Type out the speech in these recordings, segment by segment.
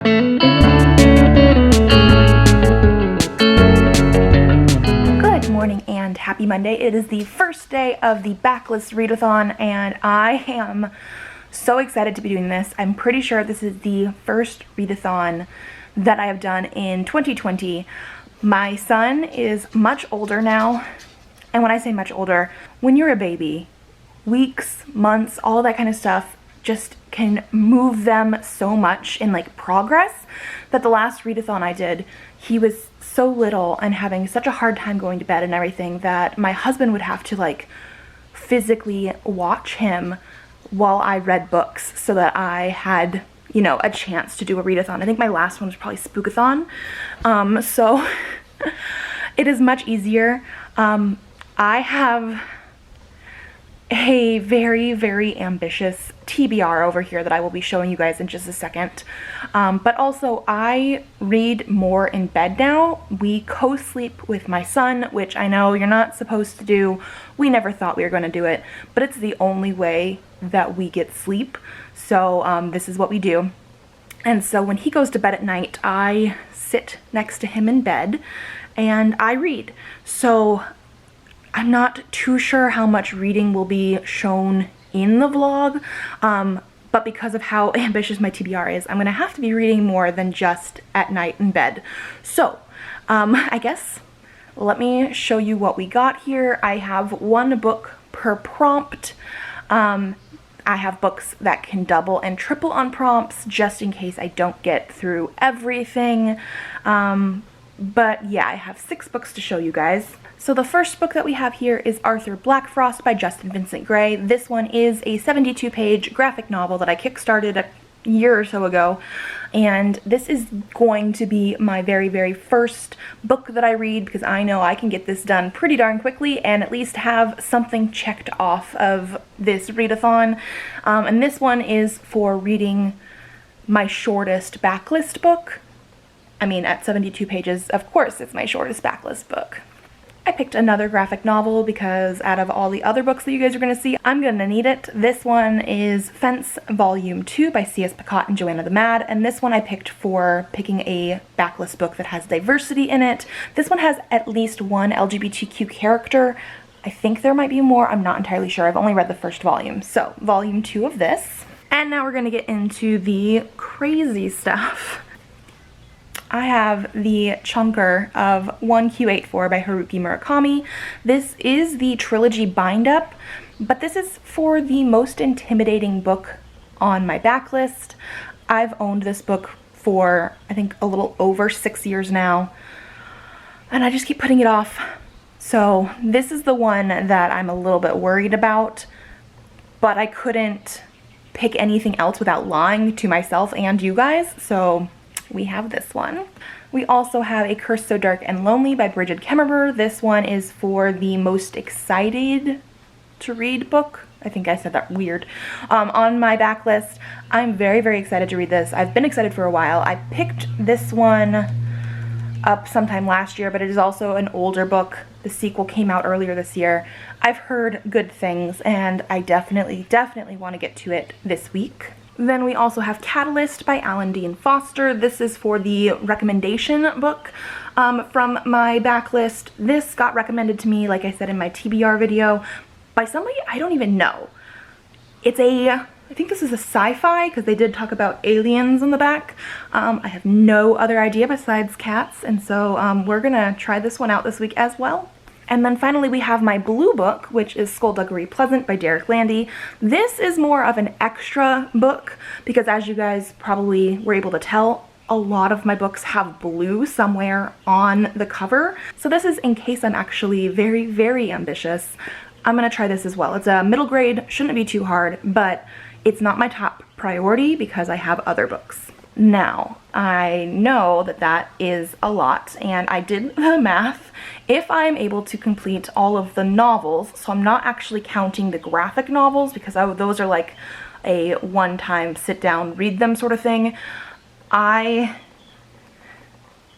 Good morning and happy Monday. It is the first day of the Backlist Readathon and I am so excited to be doing this. I'm pretty sure this is the first readathon that I have done in 2020. My son is much older now, and when I say much older, when you're a baby, weeks, months, all that kind of stuff just can move them so much in like progress that the last readathon I did, he was so little and having such a hard time going to bed and everything that my husband would have to like physically watch him while I read books so that I had, you know, a chance to do a readathon. I think my last one was probably Spookathon. So it is much easier. I have a very, very ambitious TBR over here that I will be showing you guys in just a second. But also I read more in bed now. We co-sleep with my son, which I know you're not supposed to do. We never thought we were going to do it, but it's the only way that we get sleep. So this is what we do. And so when he goes to bed at night, I sit next to him in bed and I read. So I'm not too sure how much reading will be shown in the vlog, but because of how ambitious my TBR is, I'm gonna have to be reading more than just at night in bed. So I guess let me show you what we got here. I have one book per prompt. I have books that can double and triple on prompts just in case I don't get through everything. But yeah, I have 6 books to show you guys. So the first book that we have here is Arthur Blackfrost by Justin Vincent Gray. This one is a 72-page graphic novel that I kickstarted a year or so ago. And this is going to be my very, very first book that I read because I know I can get this done pretty darn quickly and at least have something checked off of this readathon. And this one is for reading my shortest backlist book. I mean, at 72 pages, of course it's my shortest backlist book. I picked another graphic novel because out of all the other books that you guys are going to see, I'm going to need it. This one is Fence Volume 2 by C.S. Picot and Joanna the Mad, and this one I picked for picking a backlist book that has diversity in it. This one has at least one LGBTQ character. I think there might be more, I'm not entirely sure. I've only read the first volume. So, Volume 2 of this. And now we're going to get into the crazy stuff. I have the chunker of 1Q84 by Haruki Murakami. This is the trilogy bind-up, but this is for the most intimidating book on my backlist. I've owned this book for, I think, a little over 6 years now, and I just keep putting it off. So this is the one that I'm a little bit worried about, but I couldn't pick anything else without lying to myself and you guys, so we have this one. We also have A Curse So Dark and Lonely by Bridget Kemmerer. This one is for the most excited to read book. I think I said that weird. On my backlist, I'm very, very excited to read this. I've been excited for a while. I picked this one up sometime last year, but it is also an older book. The sequel came out earlier this year. I've heard good things, and I definitely want to get to it this week. Then we also have Cat-a-lyst by Alan Dean Foster. This is for the recommendation book from my backlist. This got recommended to me, like I said in my TBR video, by somebody I don't even know. It's I think this is a sci-fi because they did talk about aliens on the back. I have no other idea besides cats, and so we're gonna try this one out this week as well. And then finally we have my blue book, which is Skullduggery Pleasant by Derek Landy. This is more of an extra book because, as you guys probably were able to tell, a lot of my books have blue somewhere on the cover. So this is in case I'm actually very, very ambitious. I'm gonna try this as well. It's a middle grade, shouldn't be too hard, but it's not my top priority because I have other books. Now, I know that that is a lot, and I did the math. If I'm able to complete all of the novels, so I'm not actually counting the graphic novels because those are like a one-time sit down, read them sort of thing, I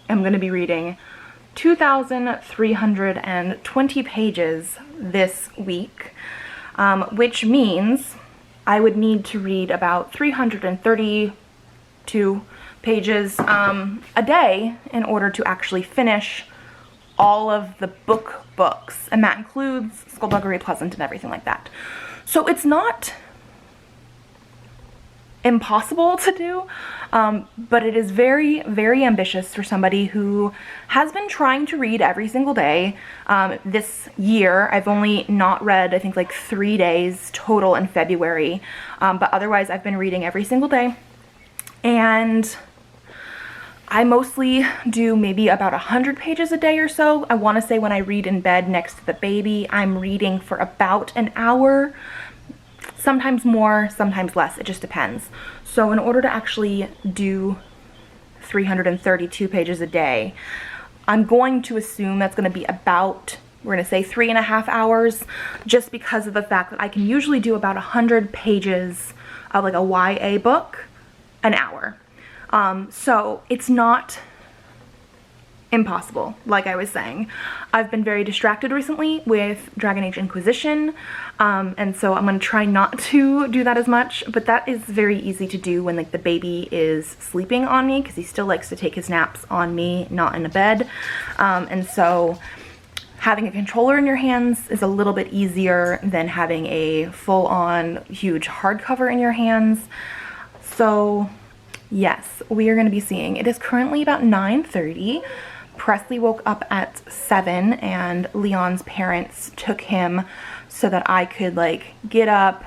am going to be reading 2,320 pages this week, which means I would need to read about 330 to pages a day in order to actually finish all of the books, and that includes Skullduggery Pleasant and everything like that. So it's not impossible to do, but it is very, very ambitious for somebody who has been trying to read every single day. This year, I've only not read, I think, like 3 days total in February, but otherwise I've been reading every single day, and I mostly do maybe about 100 pages a day or so. I want to say when I read in bed next to the baby, I'm reading for about an hour, sometimes more, sometimes less, it just depends. So in order to actually do 332 pages a day, I'm going to assume that's going to be about, we're going to say 3.5 hours, just because of the fact that I can usually do about 100 pages of like a YA book an hour. So it's not impossible, like I was saying. I've been very distracted recently with Dragon Age Inquisition, and so I'm going to try not to do that as much, but that is very easy to do when like the baby is sleeping on me, because he still likes to take his naps on me, not in a bed, and so having a controller in your hands is a little bit easier than having a full-on huge hardcover in your hands. So yes, we are going to be seeing. It is currently about 9:30. Presley woke up at 7 and Leon's parents took him so that I could like get up,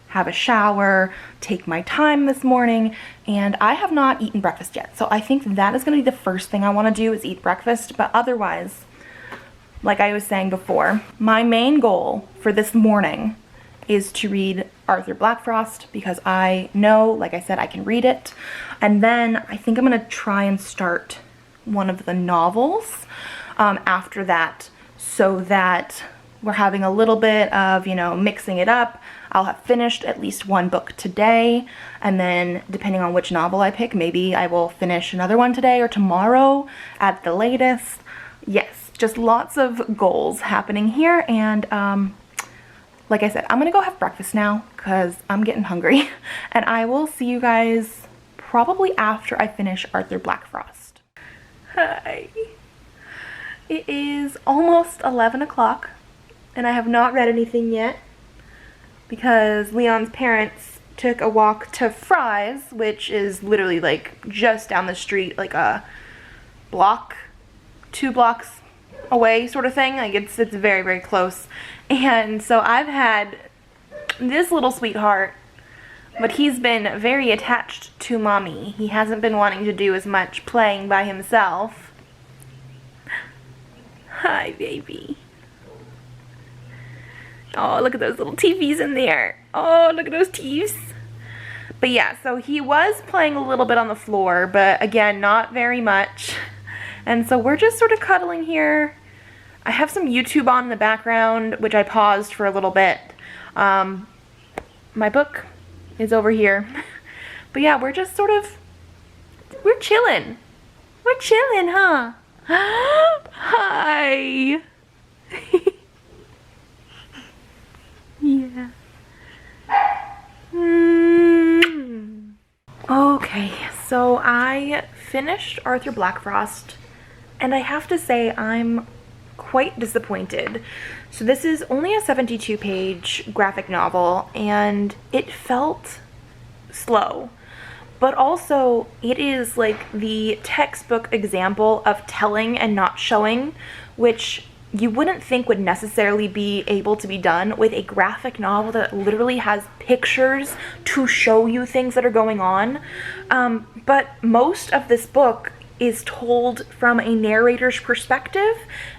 have a shower, take my time this morning, and I have not eaten breakfast yet. So I think that is going to be the first thing I want to do is eat breakfast, but otherwise, like I was saying before, my main goal for this morning is to read Arthur Blackfrost, because I know, like I said, I can read it. And then I think I'm going to try and start one of the novels after that, so that we're having a little bit of, you know, mixing it up. I'll have finished at least one book today, and then depending on which novel I pick, maybe I will finish another one today or tomorrow at the latest. Yes, just lots of goals happening here, and like I said, I'm gonna go have breakfast now because I'm getting hungry, and I will see you guys probably after I finish Arthur Blackfrost. Hi. It is almost 11 o'clock, and I have not read anything yet because Leon's parents took a walk to Fry's, which is literally like just down the street, like a block, 2 blocks away sort of thing. Like it's very, very close. And so I've had this little sweetheart, but he's been very attached to mommy. He hasn't been wanting to do as much playing by himself. Hi, baby. Oh, look at those little teepees in there. Oh, look at those teeths. But yeah, so he was playing a little bit on the floor, but again, not very much. And so we're just sort of cuddling here. I have some YouTube on in the background, which I paused for a little bit. My book is over here. But yeah, we're just sort of, we're chilling. We're chilling, huh? Hi. Yeah. Okay, so I finished Arthur Blackfrost, and I have to say I'm quite disappointed. So this is only a 72-page graphic novel, and it felt slow, but also it is like the textbook example of telling and not showing, which you wouldn't think would necessarily be able to be done with a graphic novel that literally has pictures to show you things that are going on. But most of this book is told from a narrator's perspective,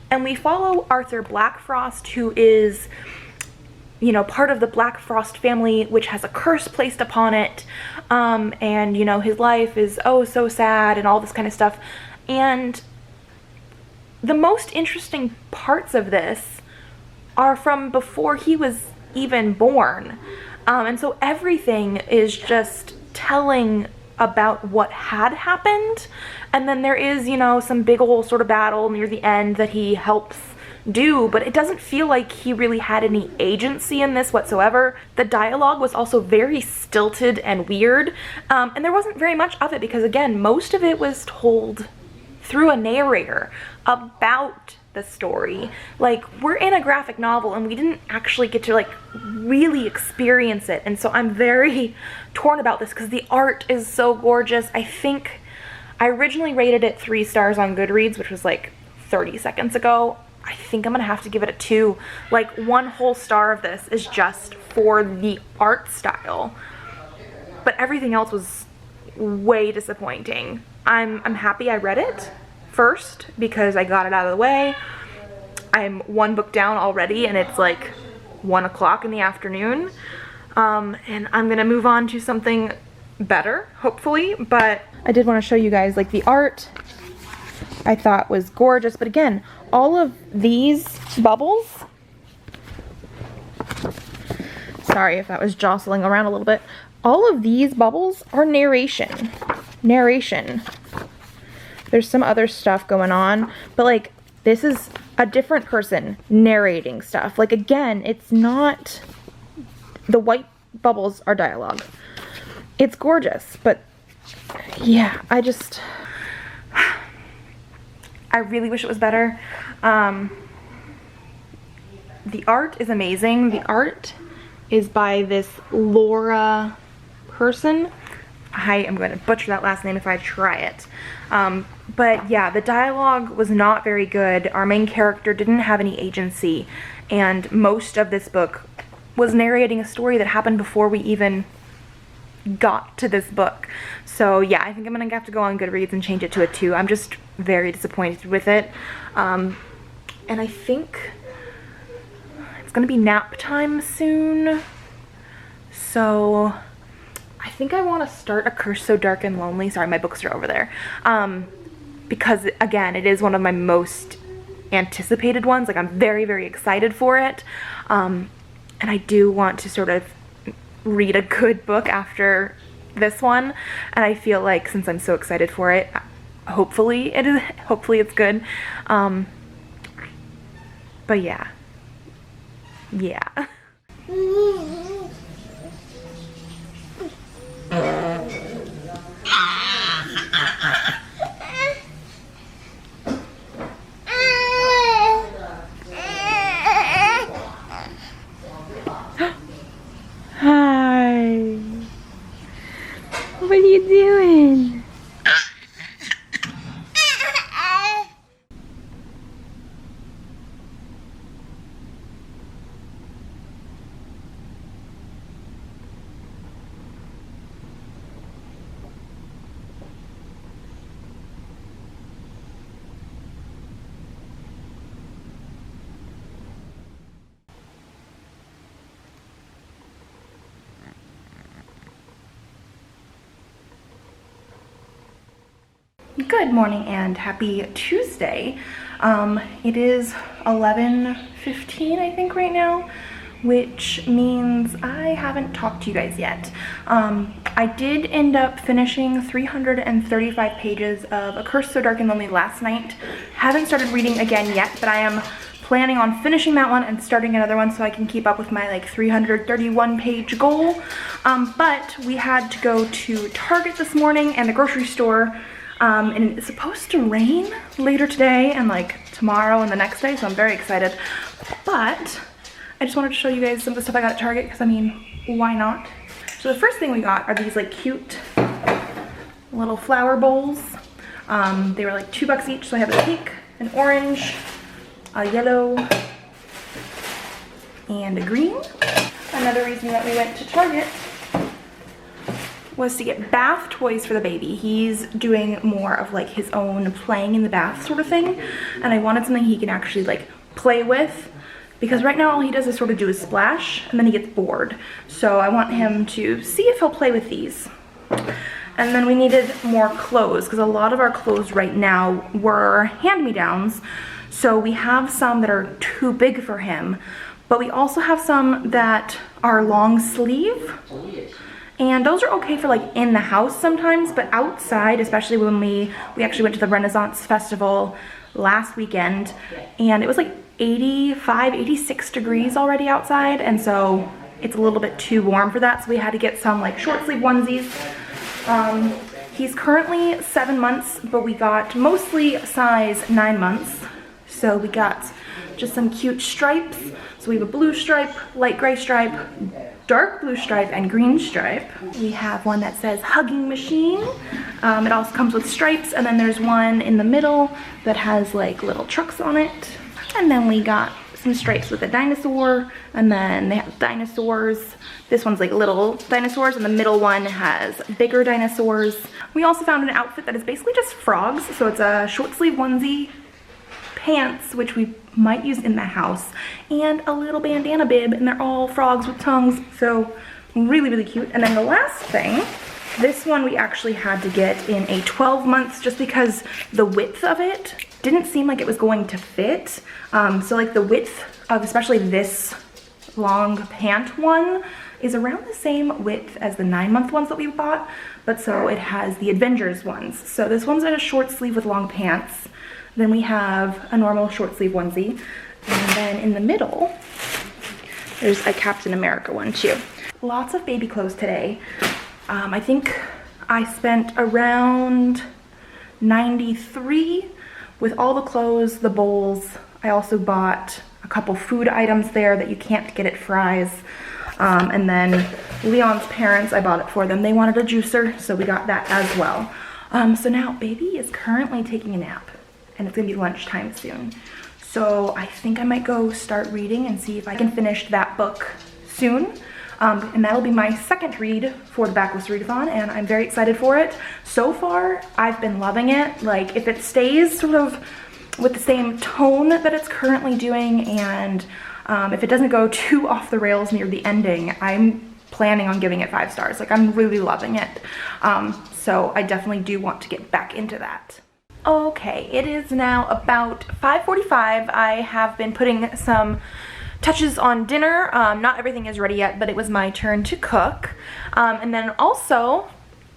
and we follow Arthur Blackfrost, who is, you know, part of the Blackfrost family, which has a curse placed upon it, and, you know, his life is oh so sad and all this kind of stuff. And the most interesting parts of this are from before he was even born, and so everything is just telling about what had happened, and then there is, you know, some big old sort of battle near the end that he helps do, but it doesn't feel like he really had any agency in this whatsoever. The dialogue was also very stilted and weird, and there wasn't very much of it because, again, most of it was told through a narrator about the story. Like, we're in a graphic novel and we didn't actually get to like really experience it, and so I'm very torn about this because the art is so gorgeous. I think I originally rated it 3 stars on Goodreads, which was like 30 seconds ago. I think I'm gonna have to give it a 2. Like, 1 whole star of this is just for the art style, but everything else was way disappointing. I'm happy I read it first because I got it out of the way. I'm 1 book down already and it's like 1 o'clock in the afternoon, and I'm gonna move on to something better, hopefully. But I did want to show you guys, like, the art I thought was gorgeous, but again, all of these bubbles, sorry if that was jostling around a little bit, all of these bubbles are narration. There's some other stuff going on, but like, this is a different person narrating stuff. Like, again, it's not, the white bubbles are dialogue. It's gorgeous, but yeah, I really wish it was better. The art is amazing. The art is by this Laura person. I am going to butcher that last name if I try it. But yeah, the dialogue was not very good. Our main character didn't have any agency, and most of this book was narrating a story that happened before we even got to this book. So yeah, I think I'm gonna have to go on Goodreads and change it to a 2. I'm just very disappointed with it. And I think it's gonna be nap time soon. So I think I want to start A Curse So Dark and Lonely. Sorry, my books are over there. Because again, it is one of my most anticipated ones. Like, I'm very, very excited for it. And I do want to sort of read a good book after this one. And I feel like since I'm so excited for it, hopefully it's good. But yeah. Hi. What are you doing? Good morning and happy Tuesday. It is 11:15, I think, right now, which means I haven't talked to you guys yet. I did end up finishing 335 pages of A Curse So Dark and Lonely last night. Haven't started reading again yet, but I am planning on finishing that one and starting another one so I can keep up with my like 331 page goal. But we had to go to Target this morning and the grocery store. And it's supposed to rain later today and like tomorrow and the next day, so I'm very excited. But I just wanted to show you guys some of the stuff I got at Target because, I mean, why not? So the first thing we got are these like cute little flower bowls. They were like $2 each, so I have a pink, an orange, a yellow, and a green. Another reason that we went to Target was to get bath toys for the baby. He's doing more of like his own playing in the bath sort of thing, and I wanted something he can actually like play with, because right now all he does is sort of do a splash and then he gets bored. So I want him to see if he'll play with these. And then we needed more clothes because a lot of our clothes right now were hand-me-downs. So we have some that are too big for him, but we also have some that are long sleeve. And those are okay for like in the house sometimes, but outside, especially when we actually went to the Renaissance Festival last weekend, and it was like 85, 86 degrees already outside, and so it's a little bit too warm for that, so we had to get some like short sleeve onesies. He's currently 7 months, but we got mostly size 9 months. So we got just some cute stripes. So we have a blue stripe, light gray stripe, dark blue stripe, and green stripe. We have one that says hugging machine. It also comes with stripes, and then there's one in the middle that has like little trucks on it. And then we got some stripes with a dinosaur, and then they have dinosaurs. This one's like little dinosaurs, and the middle one has bigger dinosaurs. We also found an outfit that is basically just frogs. So it's a short sleeve onesie, pants, which we might use in the house, and a little bandana bib, and they're all frogs with tongues. So really, really cute. And then the last thing, this one we actually had to get in a 12 months just because the width of it didn't seem like it was going to fit. So like the width of especially this long pant one is around the same width as the 9-month ones that we bought, but so it has the Avengers ones. So this one's a short sleeve with long pants. Then we have a normal short sleeve onesie. And then in the middle, there's a Captain America one too. Lots of baby clothes today. I think I spent around 93 with all the clothes, the bowls. I also bought a couple food items there that you can't get at Fry's. And then Leon's parents, I bought it for them. They wanted a juicer, so we got that as well. So now baby is currently taking a nap, and it's gonna be lunchtime soon. So I think I might go start reading and see if I can finish that book soon. And that'll be my second read for the Backlist Readathon, and I'm very excited for it. So far, I've been loving it. Like, if it stays sort of with the same tone that it's currently doing, and if it doesn't go too off the rails near the ending, I'm planning on giving it 5 stars. Like, I'm really loving it. So I definitely do want to get back into that. Okay, it is now about 5:45. I have been putting some touches on dinner. Not everything is ready yet, but it was my turn to cook. And then also,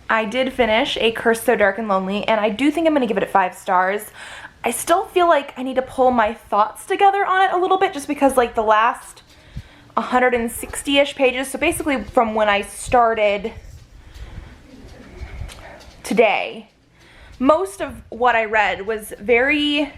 I did finish A Curse So Dark and Lonely, and I do think I'm gonna give it 5 stars. I still feel like I need to pull my thoughts together on it a little bit, just because like the last 160-ish pages, so basically from when I started today, most of what I read was very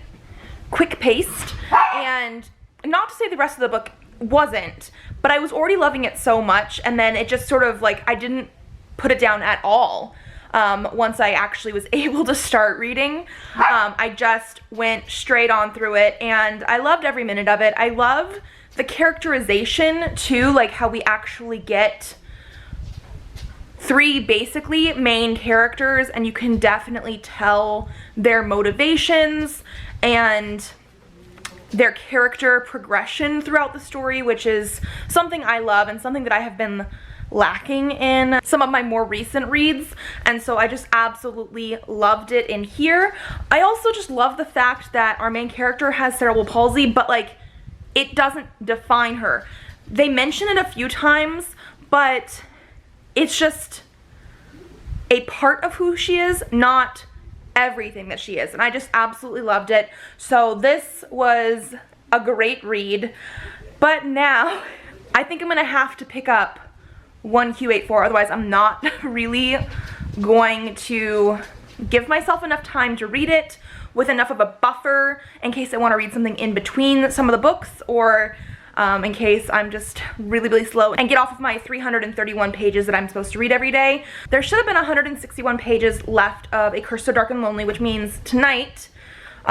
quick-paced, and not to say the rest of the book wasn't, but I was already loving it so much, and then it just sort of like, I didn't put it down at all once I actually was able to start reading. I just went straight on through it, and I loved every minute of it. I love the characterization too, like how we actually get 3 basically main characters, and you can definitely tell their motivations and their character progression throughout the story, which is something I love and something that I have been lacking in some of my more recent reads, and so I just absolutely loved it in here. I also just love the fact that our main character has cerebral palsy, but like, it doesn't define her. They mention it a few times, but it's just a part of who she is, not everything that she is, and I just absolutely loved it. So this was a great read, but now I think I'm gonna have to pick up 1Q84, otherwise I'm not really going to give myself enough time to read it with enough of a buffer in case I want to read something in between some of the books, or in case I'm just really, really slow and get off of my 331 pages that I'm supposed to read every day. There should have been 161 pages left of A Curse So Dark and Lonely, which means tonight,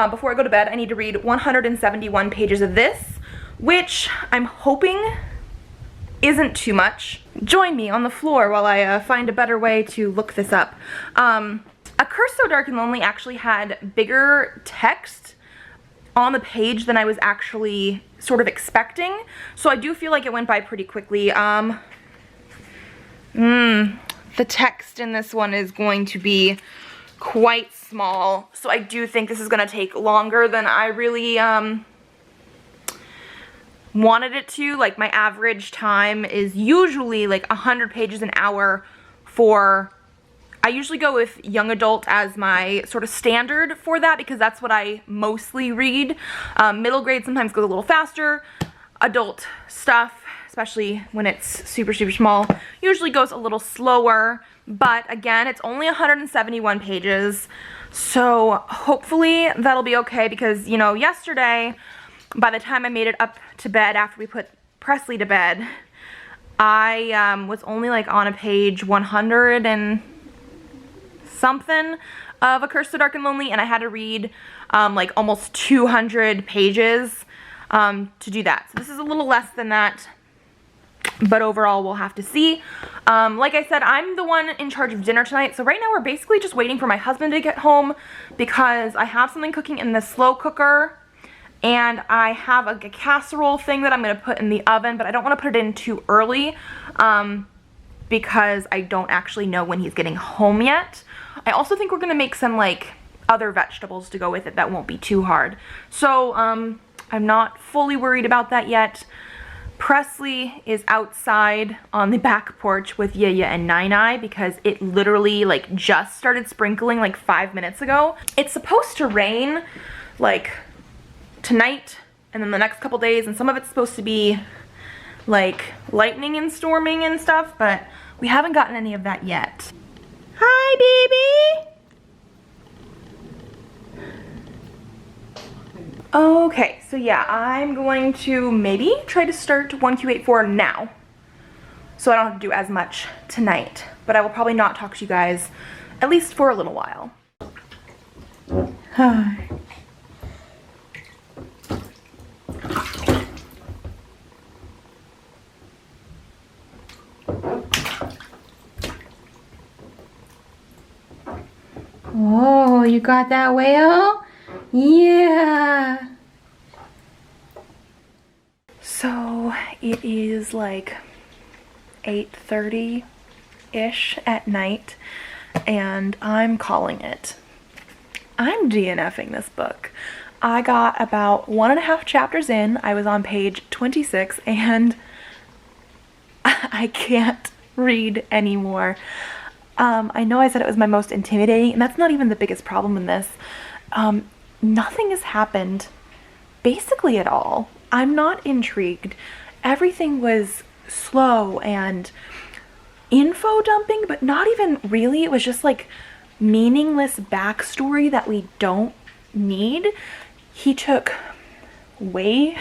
before I go to bed, I need to read 171 pages of this, which I'm hoping isn't too much. Join me on the floor while I find a better way to look this up. A Curse So Dark and Lonely actually had bigger text on the page than I was actually sort of expecting, so I do feel like it went by pretty quickly. The text in this one is going to be quite small, so I do think this is gonna take longer than I really wanted it to. Like, my average time is usually like 100 pages an hour for I usually go with young adult as my sort of standard for that because that's what I mostly read. Middle grade sometimes goes a little faster. Adult stuff, especially when it's super, super small, usually goes a little slower. But again, it's only 171 pages. So hopefully that'll be okay because, you know, yesterday, by the time I made it up to bed after we put Presley to bed, I was only like on a page 100 and something of A Curse so Dark and Lonely, and I had to read like almost 200 pages to do that. So this is a little less than that, but overall we'll have to see. Like I said, I'm the one in charge of dinner tonight, so right now we're basically just waiting for my husband to get home because I have something cooking in the slow cooker and I have a casserole thing that I'm going to put in the oven, but I don't want to put it in too early because I don't actually know when he's getting home yet. I also think we're going to make some like other vegetables to go with it that won't be too hard. So I'm not fully worried about that yet. Presley is outside on the back porch with Yaya and Nai because it literally like just started sprinkling like 5 minutes ago. It's supposed to rain like tonight and then the next couple days, and some of it's supposed to be like lightning and storming and stuff, but we haven't gotten any of that yet. Hi, baby! Okay, so yeah, I'm going to maybe try to start 1Q84 now, so I don't have to do as much tonight, but I will probably not talk to you guys, at least for a little while. Hi. Oh, you got that whale? Yeah. So it is like 8:30-ish at night and I'm calling it. I'm DNFing this book. I got about 1.5 chapters in. I was on page 26 and I can't read anymore. I know I said it was my most intimidating, and that's not even the biggest problem in this. Nothing has happened basically at all. I'm not intrigued. Everything was slow and info dumping, but not even really. It was just like meaningless backstory that we don't need. He took way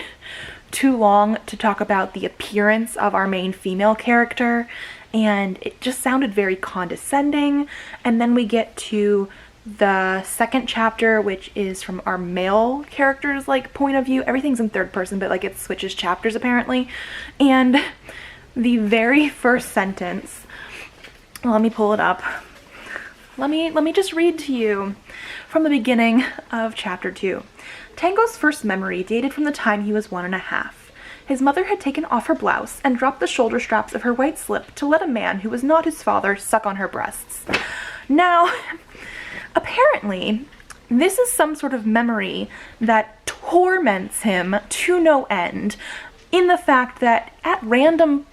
too long to talk about the appearance of our main female character, and it just sounded very condescending. And then we get to the second chapter, which is from our male character's like point of view. Everything's in third person, but like it switches chapters apparently. And the very first sentence, let me pull it up. Let me just read to you from the beginning of chapter 2. Tango's first memory dated from the time he was 1.5. His mother had taken off her blouse and dropped the shoulder straps of her white slip to let a man who was not his father suck on her breasts. Now, apparently, this is some sort of memory that torments him to no end, in the fact that at random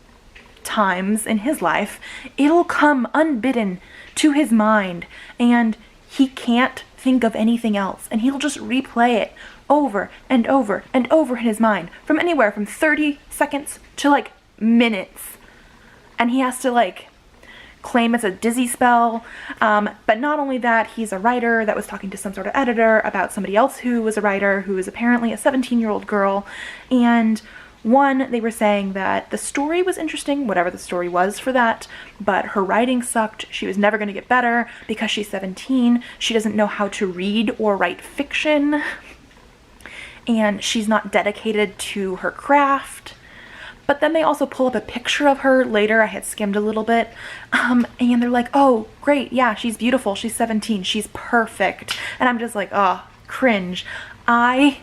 times in his life, it'll come unbidden to his mind, and he can't think of anything else, and he'll just replay it over and over and over in his mind, from anywhere from 30 seconds to like minutes, and he has to like claim it's a dizzy spell. But not only that, he's a writer that was talking to some sort of editor about somebody else who was a writer who is apparently a 17-year-old girl, and they were saying that the story was interesting, whatever the story was for that, but her writing sucked. She was never going to get better because she's 17. She doesn't know how to read or write fiction, and she's not dedicated to her craft. But then they also pull up a picture of her later. I had skimmed a little bit, and they're like, oh, great, yeah, she's beautiful, she's 17, she's perfect. And I'm just like, oh, cringe. I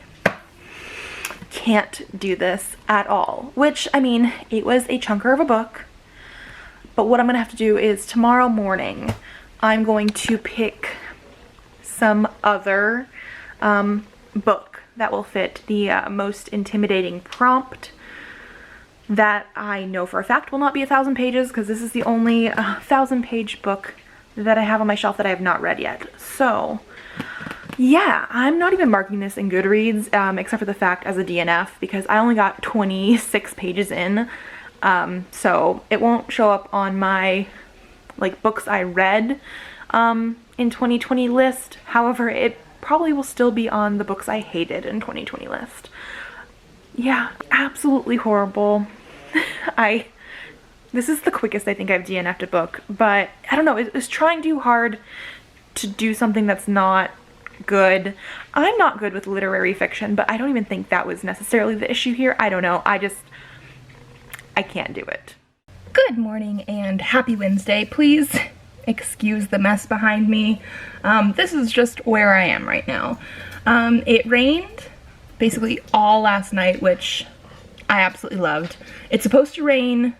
can't do this at all. Which, I mean, it was a chunker of a book, but what I'm gonna have to do is tomorrow morning I'm going to pick some other book that will fit the most intimidating prompt that I know for a fact will not be 1,000 pages, because this is the only 1,000-page book that I have on my shelf that I have not read yet. So yeah, I'm not even marking this in Goodreads, except for the fact as a DNF, because I only got 26 pages in, so it won't show up on my like books I read in 2020 list. However, it probably will still be on the books I hated in 2020 list. Yeah, absolutely horrible. This is the quickest I think I've DNF'd a book, but I don't know, it was trying too hard to do something that's not good. I'm not good with literary fiction, but I don't even think that was necessarily the issue here. I don't know, I can't do it. Good morning and happy Wednesday. Please excuse the mess behind me. This is just where I am right now. It rained basically all last night, which I absolutely loved. It's supposed to rain,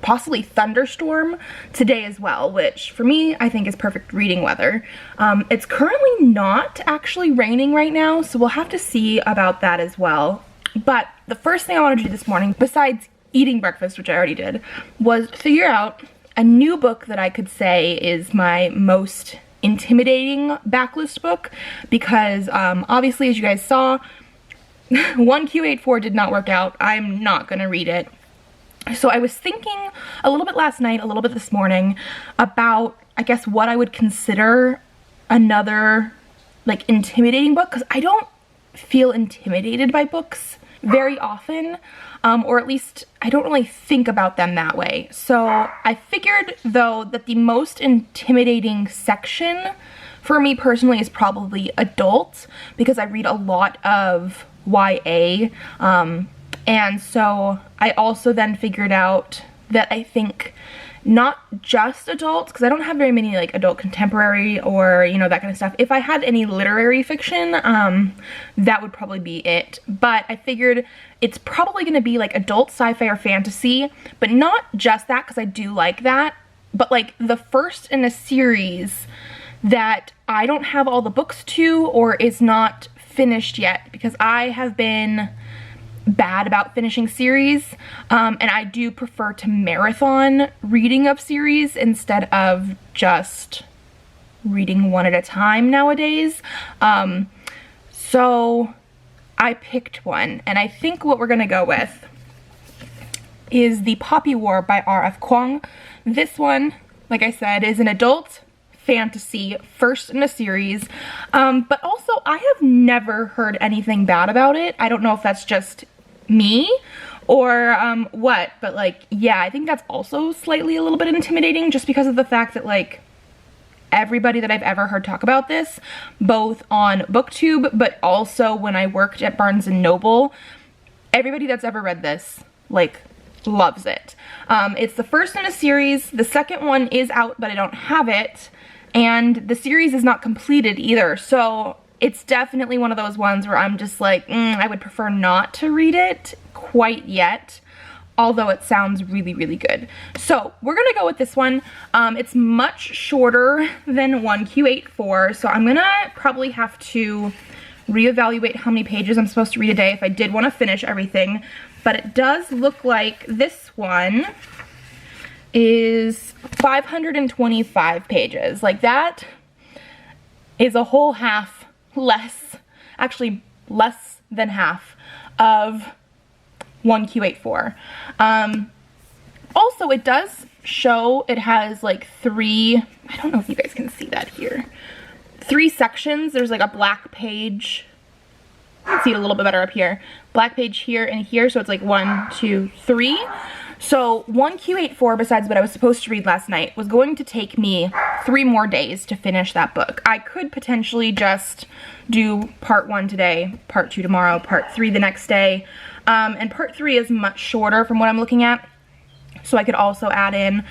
possibly thunderstorm today as well, which for me I think is perfect reading weather. It's currently not actually raining right now, so we'll have to see about that as well. But the first thing I wanted to do this morning, besides eating breakfast, which I already did, was figure out a new book that I could say is my most intimidating backlist book, because obviously, as you guys saw, 1Q84 did not work out. I'm not gonna read it. So I was thinking a little bit last night, a little bit this morning, about, I guess, what I would consider another, like, intimidating book, because I don't feel intimidated by books very often, or at least I don't really think about them that way. So I figured, though, that the most intimidating section for me personally is probably adult, because I read a lot of YA, and so I also then figured out that I think not just adults, because I don't have very many like adult contemporary or, you know, that kind of stuff. If I had any literary fiction, that would probably be it. But I figured it's probably going to be like adult sci-fi or fantasy, but not just that, because I do like that, but like the first in a series that I don't have all the books to or is not finished yet, because I have been bad about finishing series, and I do prefer to marathon reading of series instead of just reading one at a time nowadays. So I picked one, and I think what we're gonna go with is The Poppy War by R.F. Kuang. This one, like I said, is an adult fantasy, first in a series, but also I have never heard anything bad about it. I don't know if that's just me or what, but like, yeah, I think that's also slightly a little bit intimidating, just because of the fact that like everybody that I've ever heard talk about this, both on BookTube but also when I worked at Barnes & Noble, everybody that's ever read this like loves it. It's the first in a series. The second one is out, but I don't have it, and the series is not completed either, so it's definitely one of those ones where I'm just like, I would prefer not to read it quite yet, although it sounds really, really good. So we're gonna go with this one. It's much shorter than 1Q84, so I'm gonna probably have to reevaluate how many pages I'm supposed to read a day if I did want to finish everything. But it does look like this one is 525 pages. Like, that is a whole half less, actually less than half of 1Q84. Also, it does show it has like three, I don't know if you guys can see that here, 3 sections. There's like a black page, you can see it a little bit better up here, black page here and here, so it's like 1, 2, 3. So 1Q84, besides what I was supposed to read last night, was going to take me 3 more days to finish that book. I could potentially just do part 1 today, part 2 tomorrow, part 3 the next day, and part 3 is much shorter from what I'm looking at, so I could also add in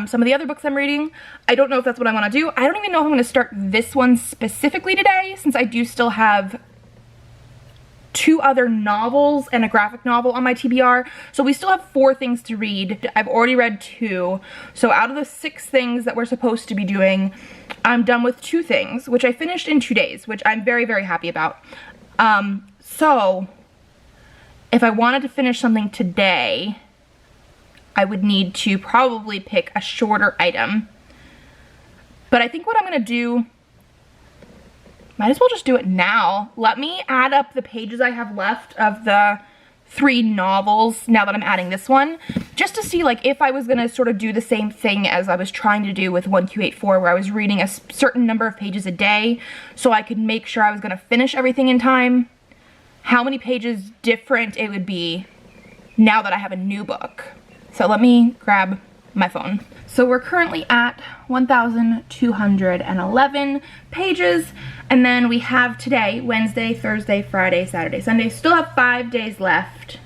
some of the other books I'm reading. I don't know if that's what I want to do. I don't even know if I'm going to start this one specifically today, since I do still have 2 other novels and a graphic novel on my TBR. So we still have 4 things to read. I've already read 2. So out of the 6 things that we're supposed to be doing, I'm done with 2 things, which I finished in 2 days, which I'm very, very happy about. So if I wanted to finish something today, I would need to probably pick a shorter item. But I think what I'm gonna do, might as well just do it now. Let me add up the pages I have left of the 3 novels now that I'm adding this one, just to see like if I was gonna sort of do the same thing as I was trying to do with 1Q84, where I was reading a certain number of pages a day so I could make sure I was gonna finish everything in time, how many pages different it would be now that I have a new book. So let me grab my phone. So we're currently at 1,211 pages, and then we have today, Wednesday, Thursday, Friday, Saturday, Sunday. Still have 5 days left.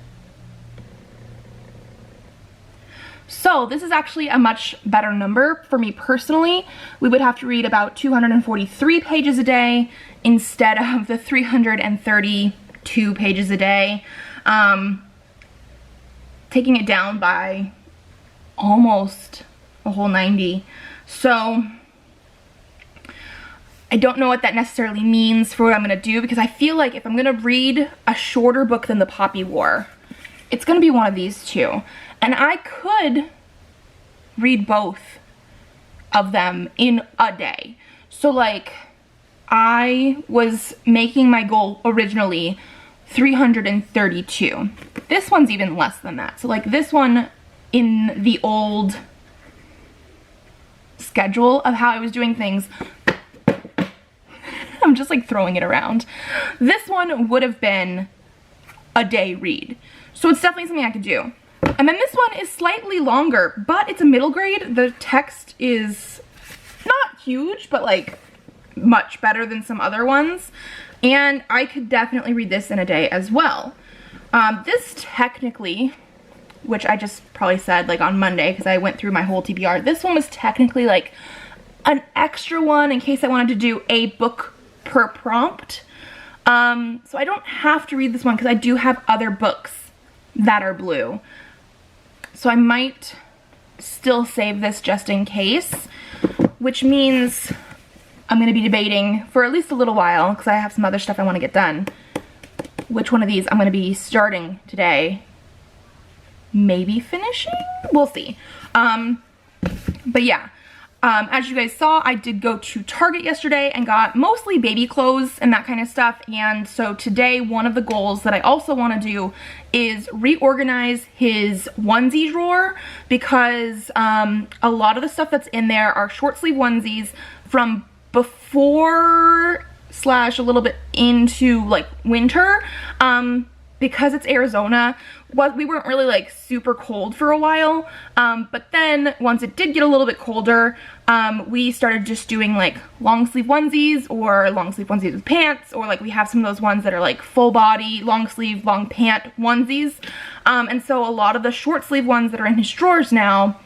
So this is actually a much better number for me personally. We would have to read about 243 pages a day instead of the 332 pages a day. Taking it down by almost a whole 90. So I don't know what that necessarily means for what I'm gonna do, because I feel like if I'm gonna read a shorter book than The Poppy War, it's gonna be one of these two. And I could read both of them in a day. So like, I was making my goal originally 332. This one's even less than that. So like this one, in the old schedule of how I was doing things, I'm just like throwing it around. This one would have been a day read. So it's definitely something I could do. And then this one is slightly longer, but it's a middle grade. The text is not huge, but like much better than some other ones. And I could definitely read this in a day as well. This technically, which I just probably said like on Monday because I went through my whole TBR, this one was technically like an extra one in case I wanted to do a book per prompt. So I don't have to read this one because I do have other books that are blue. So I might still save this just in case, which means I'm going to be debating for at least a little while, because I have some other stuff I want to get done, which one of these I'm going to be starting today. Maybe finishing? We'll see. But yeah, as you guys saw, I did go to Target yesterday and got mostly baby clothes and that kind of stuff. And so today, one of the goals that I also want to do is reorganize his onesie drawer, because a lot of the stuff that's in there are short sleeve onesies from before / a little bit into like winter. Because it's Arizona, we weren't really like super cold for a while, but then once it did get a little bit colder, we started just doing like long sleeve onesies or long sleeve onesies with pants, or like we have some of those ones that are like full body, long sleeve, long pant onesies. And so a lot of the short sleeve ones that are in his drawers now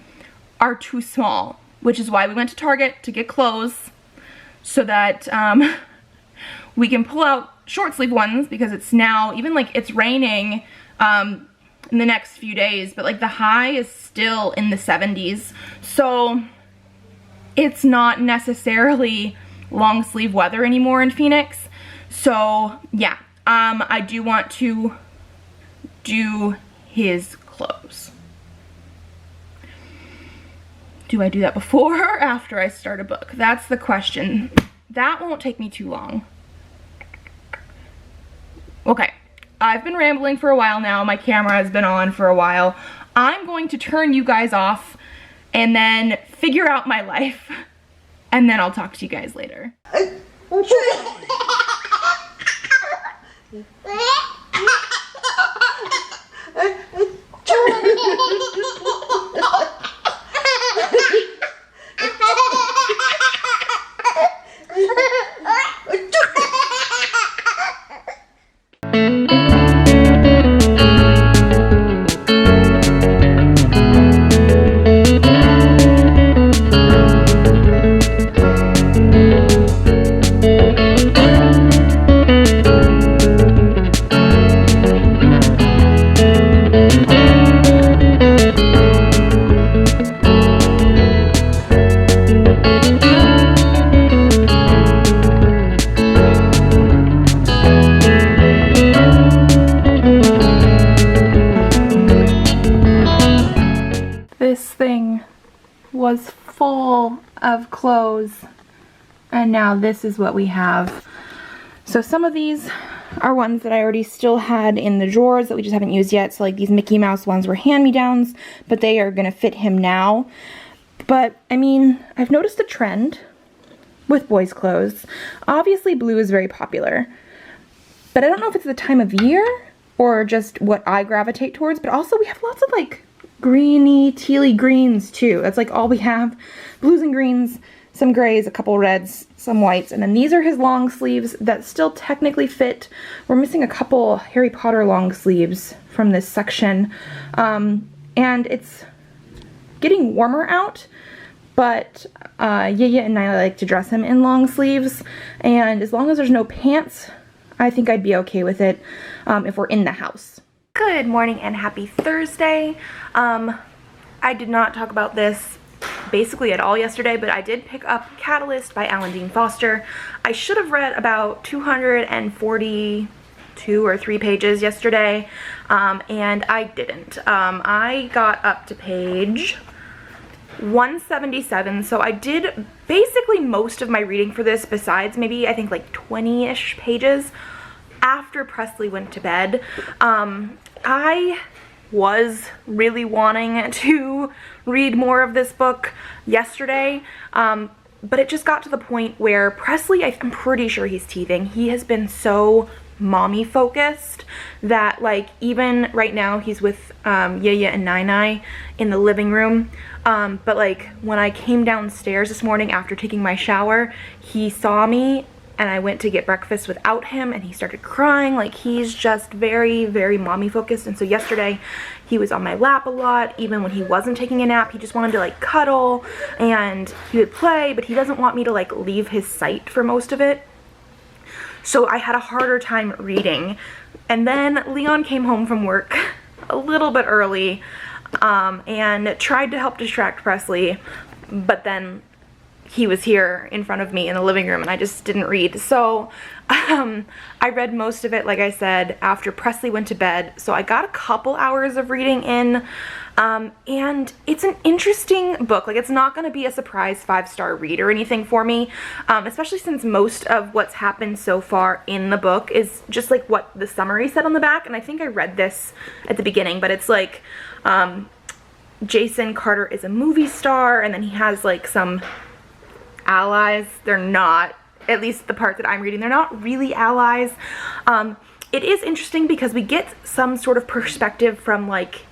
are too small, which is why we went to Target to get clothes so that we can pull out short sleeve ones, because it's now, even like it's raining in the next few days, but like the high is still in the 70s. So it's not necessarily long sleeve weather anymore in Phoenix. So yeah, I do want to do his clothes. Do I do that before or after I start a book? That's the question. That won't take me too long. Okay, I've been rambling for a while now. My camera has been on for a while. I'm going to turn you guys off and then figure out my life, and then I'll talk to you guys later. full of clothes, and now this is what we have. So some of these are ones that I already still had in the drawers that we just haven't used yet. So like these Mickey Mouse ones were hand-me-downs, but they are gonna fit him now. But I mean, I've noticed a trend with boys' clothes. Obviously blue is very popular, but I don't know if it's the time of year or just what I gravitate towards, but also we have lots of like greeny, tealy greens too. That's like all we have. Blues and greens, some grays, a couple reds, some whites, and then these are his long sleeves that still technically fit. We're missing a couple Harry Potter long sleeves from this section, and it's getting warmer out, but Yaya and I like to dress him in long sleeves, and as long as there's no pants, I think I'd be okay with it if we're in the house. Good morning and happy Thursday. I did not talk about this basically at all yesterday, but I did pick up Cat-a-lyst by Alan Dean Foster. I should have read about 242 or 3 pages yesterday, and I didn't. I got up to page 177, so I did basically most of my reading for this, besides maybe I think like 20-ish pages after Presley went to bed. I was really wanting to read more of this book yesterday, but it just got to the point where Presley, I'm pretty sure he's teething. He has been so mommy focused that like even right now he's with Yaya and Nai in the living room, but like when I came downstairs this morning after taking my shower, he saw me and I went to get breakfast without him and he started crying. Like he's just very, very mommy focused. And so yesterday he was on my lap a lot. Even when he wasn't taking a nap, he just wanted to like cuddle and he would play, but he doesn't want me to like leave his sight for most of it. So I had a harder time reading. And then Leon came home from work a little bit early and tried to help distract Presley, but then he was here in front of me in the living room and I just didn't read. So I read most of it, like I said, after Presley went to bed. So I got a couple hours of reading in, and it's an interesting book. Like it's not going to be a surprise 5-star read or anything for me, especially since most of what's happened so far in the book is just like what the summary said on the back. And I think I read this at the beginning, but it's like Jason Carter is a movie star, and then he has like some allies. They're not, at least the part that I'm reading, they're not really allies. It is interesting because we get some sort of perspective from like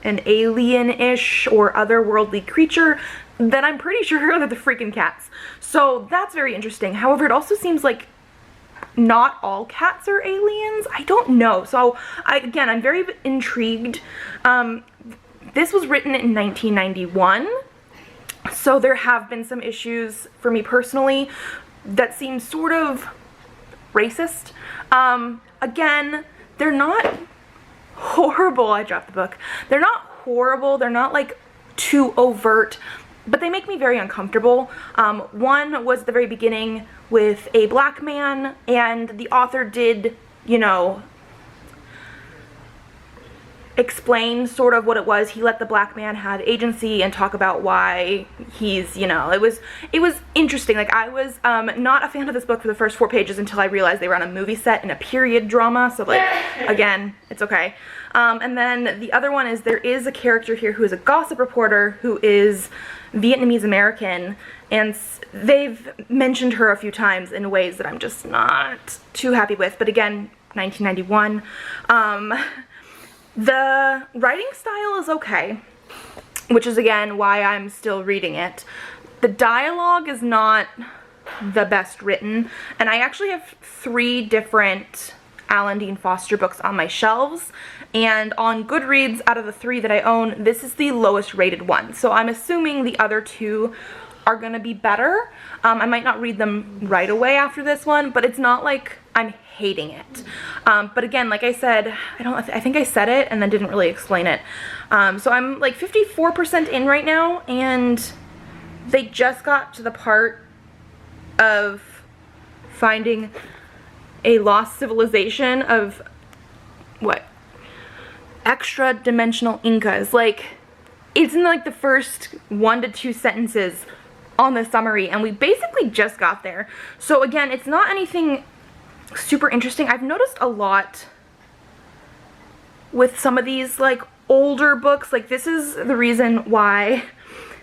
an alien-ish or otherworldly creature that I'm pretty sure are the freaking cats. So that's very interesting. However, it also seems like not all cats are aliens. I don't know. So again, I'm very intrigued. This was written in 1991. So there have been some issues for me personally that seem sort of racist. Again, they're not horrible. I dropped the book. They're not horrible. They're not like too overt, but they make me very uncomfortable. One was the very beginning with a black man, and the author did, you know, explain sort of what it was. He let the black man have agency and talk about why he's, you know, it was interesting. Like I was not a fan of this book for the first 4 pages until I realized they were on a movie set in a period drama. So like, again, it's okay. And then the other one is there is a character here who is a gossip reporter who is Vietnamese American, and they've mentioned her a few times in ways that I'm just not too happy with. But again, 1991. The writing style is okay, which is again why I'm still reading it. The dialogue is not the best written, and I actually have 3 different Alan Dean Foster books on my shelves, and on Goodreads, out of the 3 that I own, this is the lowest rated one. So I'm assuming the other 2 are gonna be better. I might not read them right away after this one, but it's not like I'm hating it. But again, like I said, I think I said it and then didn't really explain it. So I'm like 54% in right now, and they just got to the part of finding a lost civilization of what? Extra dimensional Incas. Like, it's in like the first 1 to 2 sentences on the summary, and we basically just got there. So again, it's not anything super interesting. I've noticed a lot with some of these like older books. Like, this is the reason why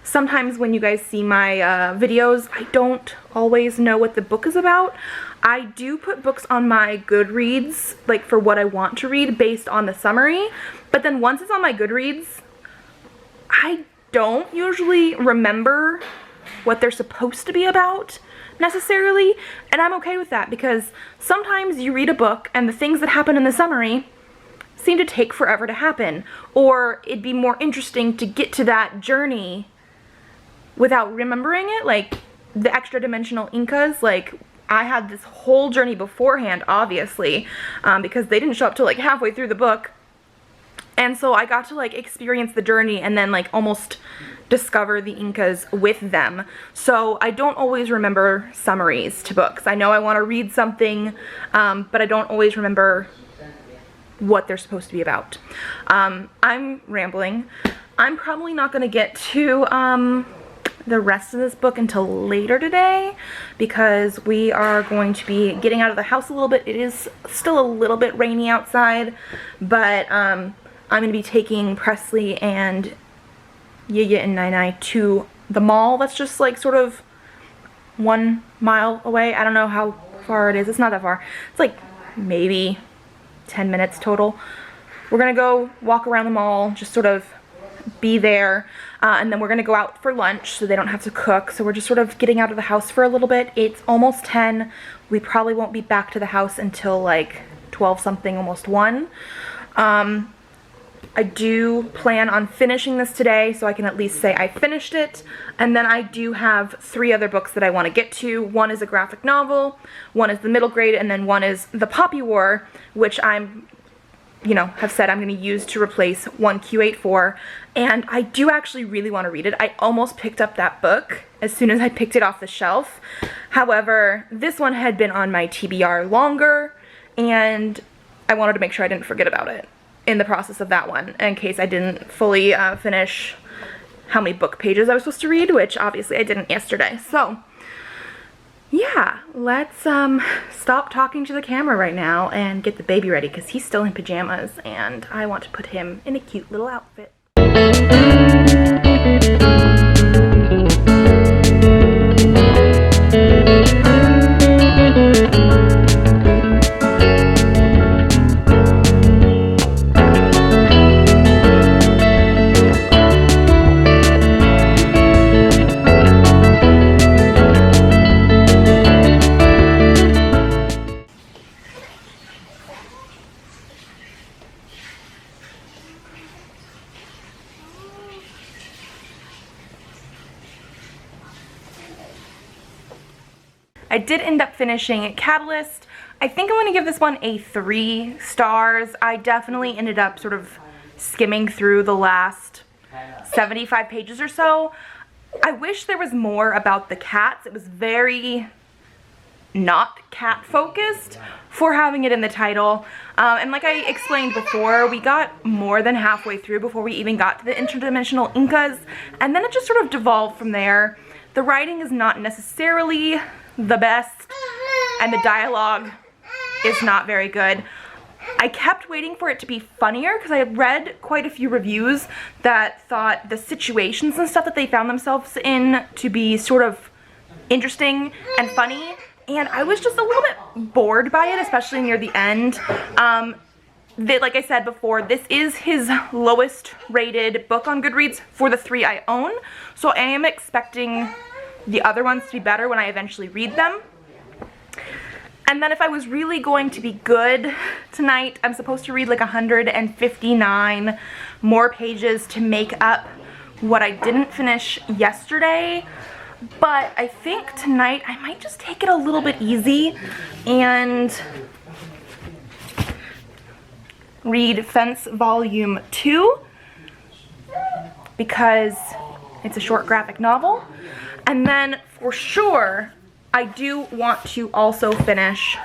sometimes when you guys see my videos, I don't always know what the book is about. I do put books on my Goodreads, like for what I want to read based on the summary, but then once it's on my Goodreads, I don't usually remember what they're supposed to be about necessarily, and I'm okay with that, because sometimes you read a book and the things that happen in the summary seem to take forever to happen, or it'd be more interesting to get to that journey without remembering it. Like the extra dimensional Incas, like I had this whole journey beforehand, obviously, because they didn't show up till like halfway through the book, and so I got to like experience the journey and then like almost discover the Incas with them. So I don't always remember summaries to books. I know I want to read something, but I don't always remember what they're supposed to be about. I'm rambling. I'm probably not going to get to the rest of this book until later today, because we are going to be getting out of the house a little bit. It is still a little bit rainy outside, but I'm going to be taking Presley and Yaya and Nai to the mall that's just like sort of 1 mile away. I don't know how far it is. It's not that far. It's like maybe 10 minutes total. We're gonna go walk around the mall, just sort of be there, and then we're gonna go out for lunch so they don't have to cook. So we're just sort of getting out of the house for a little bit. It's almost 10. We probably won't be back to the house until like 12 something, almost 1. I do plan on finishing this today, so I can at least say I finished it. And then I do have 3 other books that I want to get to. One is a graphic novel, one is the middle grade, and then one is The Poppy War, which I'm, you know, have said I'm going to use to replace 1Q84. And I do actually really want to read it. I almost picked up that book as soon as I picked it off the shelf. However, this one had been on my TBR longer, and I wanted to make sure I didn't forget about it in the process of that one, in case I didn't fully finish how many book pages I was supposed to read, which obviously I didn't yesterday. So yeah, let's stop talking to the camera right now and get the baby ready, because he's still in pajamas and I want to put him in a cute little outfit. I did end up finishing Cat-a-lyst. I think I'm going to give this one a 3 stars. I definitely ended up sort of skimming through the last 75 pages or so. I wish there was more about the cats. It was very not cat focused for having it in the title. And like I explained before, we got more than halfway through before we even got to the interdimensional Incas, and then it just sort of devolved from there. The writing is not necessarily the best, and the dialogue is not very good. I kept waiting for it to be funnier, because I had read quite a few reviews that thought the situations and stuff that they found themselves in to be sort of interesting and funny, and I was just a little bit bored by it, especially near the end. Like I said before, this is his lowest rated book on Goodreads for the 3 I own, so I am expecting the other ones to be better when I eventually read them. And then if I was really going to be good tonight, I'm supposed to read like 159 more pages to make up what I didn't finish yesterday. But I think tonight I might just take it a little bit easy and read Fence Volume 2, because it's a short graphic novel. And then for sure, I do want to also finish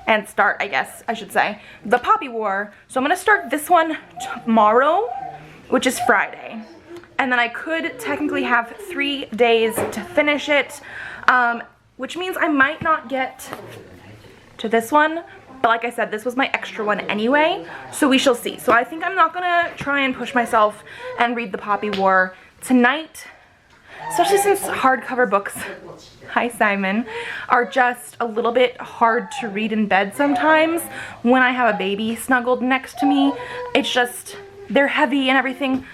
and start, I guess I should say, The Poppy War. So I'm going to start this one tomorrow, which is Friday. and then I could technically have 3 days to finish it, which means I might not get to this one, but like I said, this was my extra one anyway, so we shall see. So I think I'm not gonna try and push myself and read the Poppy War tonight, especially since hardcover books, hi Simon, are just a little bit hard to read in bed sometimes when I have a baby snuggled next to me. It's just, they're heavy and everything.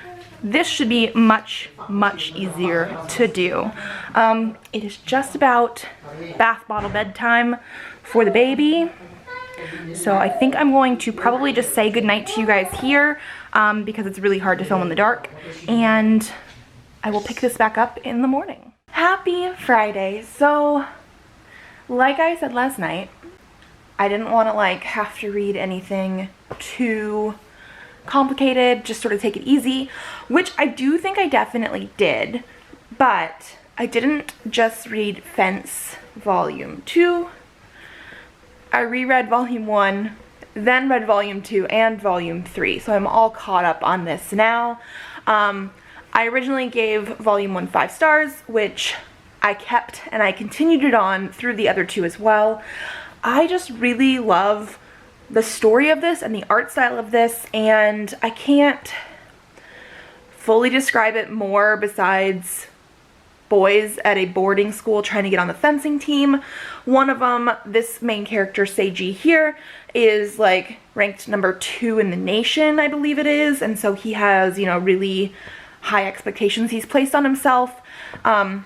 This should be much, much easier to do. It is just about bath bottle bedtime for the baby. So I think I'm going to probably just say goodnight to you guys here because it's really hard to film in the dark. And I will pick this back up in the morning. Happy Friday. So like I said last night, I didn't want to like have to read anything too complicated, just sort of take it easy, which I do think I definitely did, but I didn't just read Fence Volume 2. I reread Volume 1, then read Volume 2 and Volume 3, so I'm all caught up on this now. I originally gave Volume 1 5 stars, which I kept, and I continued it on through the other 2 as well. I just really love the story of this and the art style of this, and I can't fully describe it more besides boys at a boarding school trying to get on the fencing team. One of them, this main character, Seiji here, is like ranked number 2 in the nation, I believe it is, and so he has, you know, really high expectations he's placed on himself. And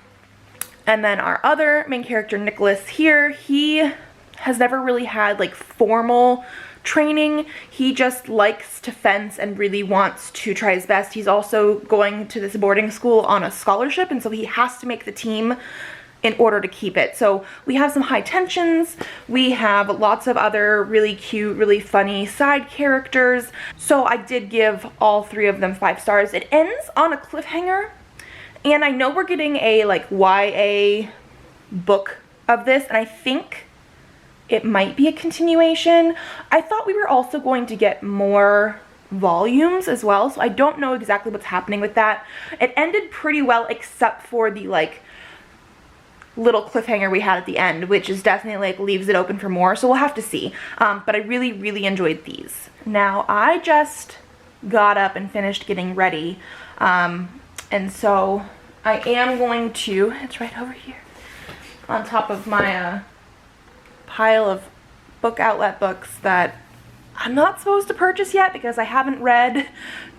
then our other main character, Nicholas here, he has never really had like formal training. He just likes to fence and really wants to try his best. He's also going to this boarding school on a scholarship, and so he has to make the team in order to keep it. So we have some high tensions. We have lots of other really cute, really funny side characters. So I did give all 3 of them 5 stars. It ends on a cliffhanger, and I know we're getting a like YA book of this, and I think it might be a continuation. I thought we were also going to get more volumes as well, so I don't know exactly what's happening with that. It ended pretty well except for the like little cliffhanger we had at the end, which is definitely like leaves it open for more, so we'll have to see. But I really, really enjoyed these. Now I just got up and finished getting ready, and so I am going to, it's right over here on top of my pile of book outlet books that I'm not supposed to purchase yet because I haven't read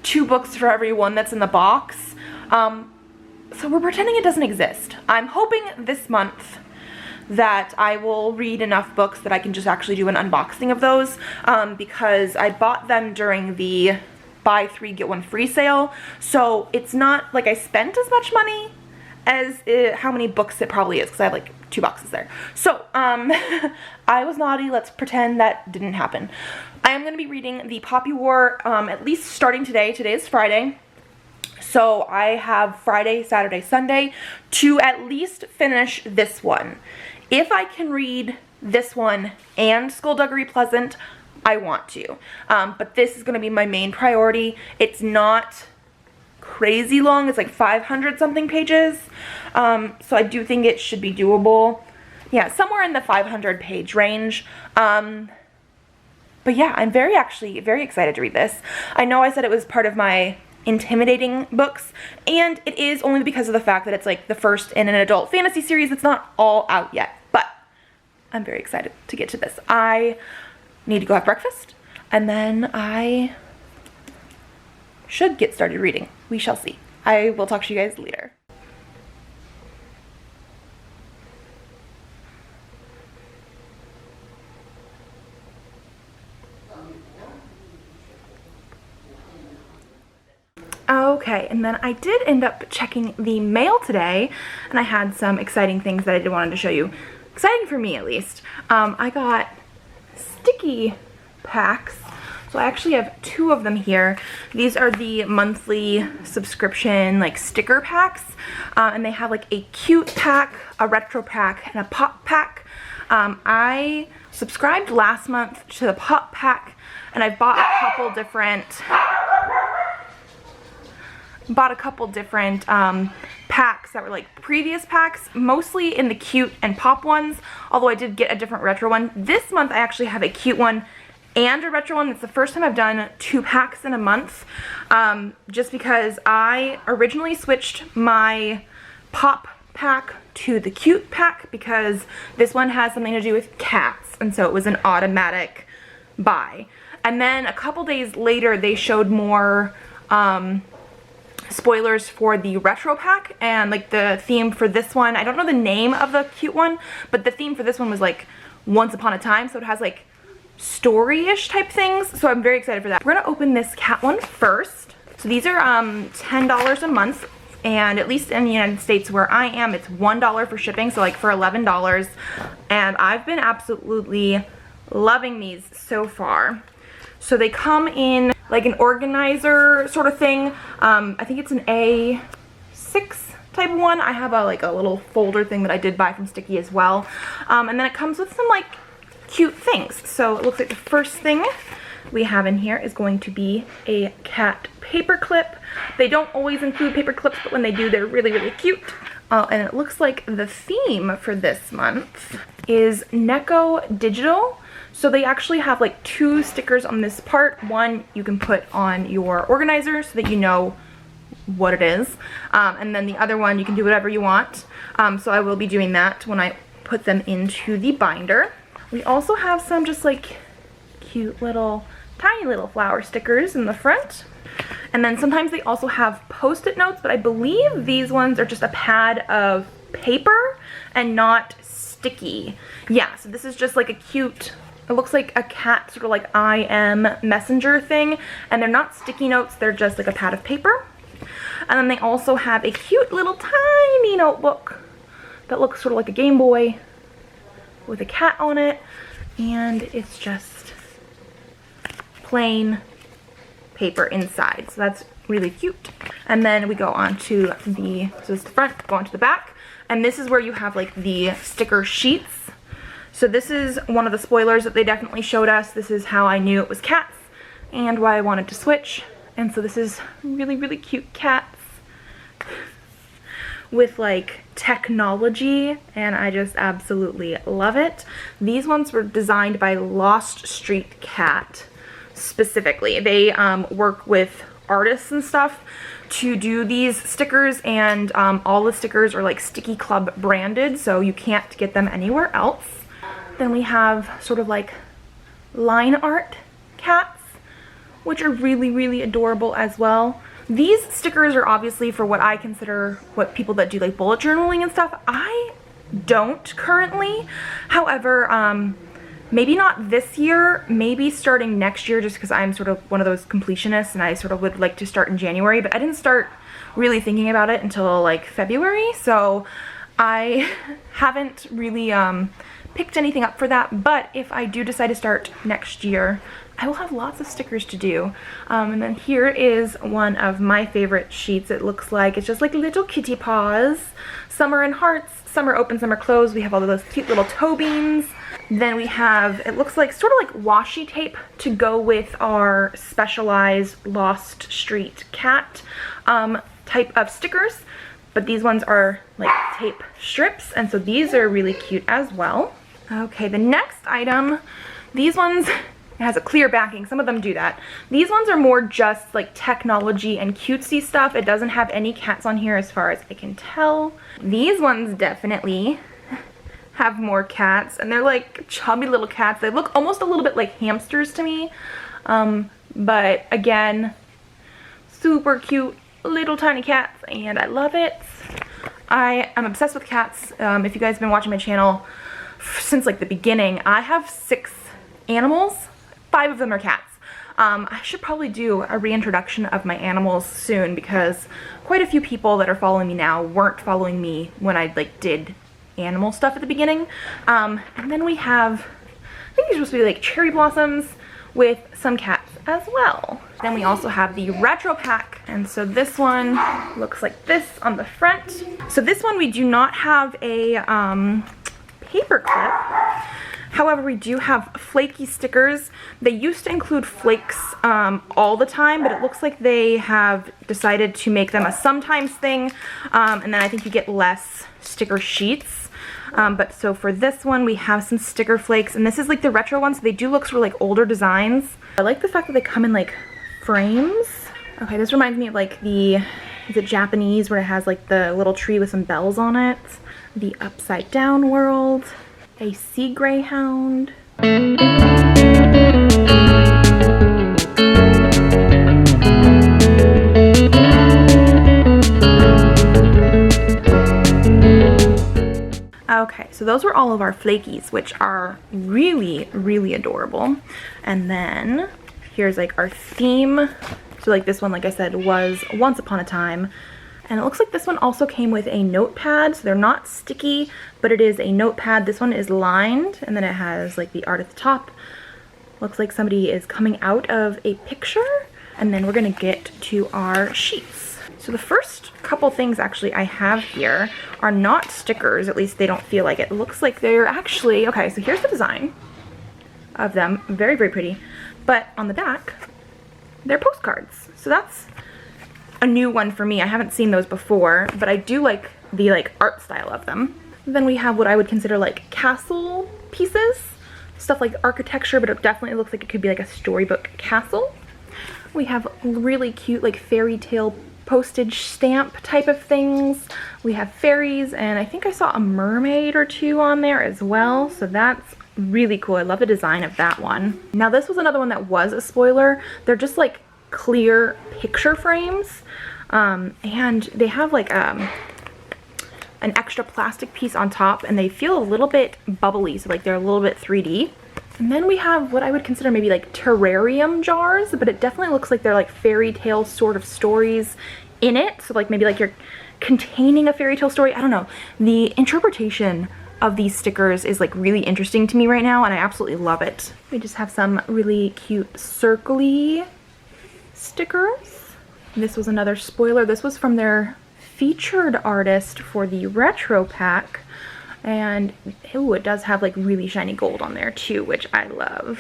2 books for every one that's in the box. So we're pretending it doesn't exist. I'm hoping this month that I will read enough books that I can just actually do an unboxing of those, because I bought them during the buy 3 get 1 free sale, so it's not like I spent as much money as how many books it probably is, because I have like 2 boxes there. So I was naughty. Let's pretend that didn't happen. I am going to be reading the Poppy War at least starting today. Today is Friday, so I have Friday, Saturday, Sunday to at least finish this one. If I can read this one and Skullduggery Pleasant, I want to, but this is going to be my main priority. It's not crazy long. It's like 500 something pages, so I do think it should be doable. Yeah, somewhere in the 500 page range. But yeah, I'm actually very excited to read this. I know I said it was part of my intimidating books, and it is only because of the fact that it's like the first in an adult fantasy series that's not all out yet, but I'm very excited to get to this. I need to go have breakfast, and then I should get started reading. We shall see. I will talk to you guys later. Okay, and then I did end up checking the mail today, and I had some exciting things that I wanted to show you. Exciting for me, at least. I got sticky packs. So I actually have 2 of them here. These are the monthly subscription like sticker packs, and they have like a cute pack, a retro pack, and a pop pack. I subscribed last month to the pop pack, and I bought a couple different bought a couple different packs that were like previous packs, mostly in the cute and pop ones, although I did get a different retro one. This month I actually have a cute one and a retro one. It's the first time I've done 2 packs in a month, just because I originally switched my pop pack to the cute pack because this one has something to do with cats, and so it was an automatic buy. And then a couple days later they showed more spoilers for the retro pack, and like the theme for this one, I don't know the name of the cute one, but the theme for this one was like once upon a time, so it has like story-ish type things, so I'm very excited for that. We're gonna open this cat one first. So these are $10 a month, and at least in the United States where I am, it's $1 for shipping, so like for $11, and I've been absolutely loving these so far. So they come in like an organizer sort of thing. I think it's an A6 type one. I have a little folder thing that I did buy from Stickii as well, and then it comes with some like cute things. So it looks like the first thing we have in here is going to be a cat paper clip. They don't always include paper clips, but when they do, they're really, really cute. And it looks like the theme for this month is Neko Digital. So they actually have like 2 stickers on this part. One you can put on your organizer so that you know what it is. And then the other one you can do whatever you want. So I will be doing that when I put them into the binder. We also have some just like cute little, tiny little flower stickers in the front. And then sometimes they also have post-it notes, but I believe these ones are just a pad of paper and not sticky. Yeah, so this is just like a cute, it looks like a cat sort of like I am messenger thing, and they're not sticky notes, they're just like a pad of paper. And then they also have a cute little tiny notebook that looks sort of like a Game Boy with a cat on it, and it's just plain paper inside, so that's really cute. And then we go on to the, so this is the front, go on to the back, and this is where you have like the sticker sheets. So this is one of the spoilers that they definitely showed us. This is how I knew it was cats and why I wanted to switch. And so this is really, really cute cats with like technology, and I just absolutely love it. These ones were designed by Lost Street Cat specifically. They work with artists and stuff to do these stickers, and all the stickers are like Stickii Club branded, so you can't get them anywhere else. Then we have sort of like line art cats, which are really, really adorable as well. These stickers are obviously for what I consider what people that do like bullet journaling and stuff. I don't currently. However, maybe not this year, maybe starting next year, just because I'm sort of one of those completionists and I sort of would like to start in January, but I didn't start really thinking about it until like February, so I haven't really picked anything up for that. But if I do decide to start next year, I will have lots of stickers to do. And then here is one of my favorite sheets. It looks like it's just like little kitty paws. Some are in hearts, some are open, some are closed. We have all of those cute little toe beans. Then we have, it looks like sort of like washi tape to go with our specialized Lost Street Cat type of stickers. But these ones are like tape strips, and so these are really cute as well. Okay, the next item, these ones, it has a clear backing. Some of them do that. These ones are more just like technology and cutesy stuff. It doesn't have any cats on here as far as I can tell. These ones definitely have more cats, and they're like chubby little cats. They look almost a little bit like hamsters to me. But again, super cute little tiny cats, and I love it. I am obsessed with cats. If you guys have been watching my channel since like the beginning, I have 6 animals. 5 of them are cats. I should probably do a reintroduction of my animals soon, because quite a few people that are following me now weren't following me when I like did animal stuff at the beginning. And then we have, I think these are supposed to be like cherry blossoms with some cats as well. Then we also have the retro pack, and so this one looks like this on the front. So this one we do not have a paper clip. However, we do have flaky stickers. They used to include flakes all the time, but it looks like they have decided to make them a sometimes thing, and then I think you get less sticker sheets. But so for this one, we have some sticker flakes, and this is like the retro ones, so they do look sort of like older designs. I like the fact that they come in like frames. Okay, this reminds me of like the, is it Japanese, where it has like the little tree with some bells on it. The Upside Down World. A sea greyhound. Okay, so those were all of our flakies, which are really, really adorable. And then here's like our theme. So like this one, like I said, was Once Upon a Time. And it looks like this one also came with a notepad, so they're not sticky, but it is a notepad. This one is lined, and then it has like the art at the top. Looks like somebody is coming out of a picture, and then we're gonna get to our sheets. So the first couple things actually I have here are not stickers, at least they don't feel like it. It looks like they're actually, okay, so here's the design of them, very, very pretty. But on the back, they're postcards. So that's a new one for me. I haven't seen those before, but I do like the art style of them. Then we have what I would consider like castle pieces, stuff like architecture, but it definitely looks like it could be like a storybook castle. We have really cute like fairy tale postage stamp type of things. We have fairies, and I think I saw a mermaid or two on there as well, so that's really cool. I love the design of that one. Now this was another one that was a spoiler. They're just like clear picture frames, and they have like an extra plastic piece on top, and they feel a little bit bubbly, so like they're a little bit 3D. And then we have what I would consider maybe like terrarium jars, but it definitely looks like they're like fairy tale sort of stories in it, so like maybe like you're containing a fairy tale story. I don't know, the interpretation of these stickers is like really interesting to me right now, and I absolutely love it. We just have some really cute circly stickers. This was another spoiler. This was from their featured artist for the retro pack, and ooh, it does have like really shiny gold on there too, which I love.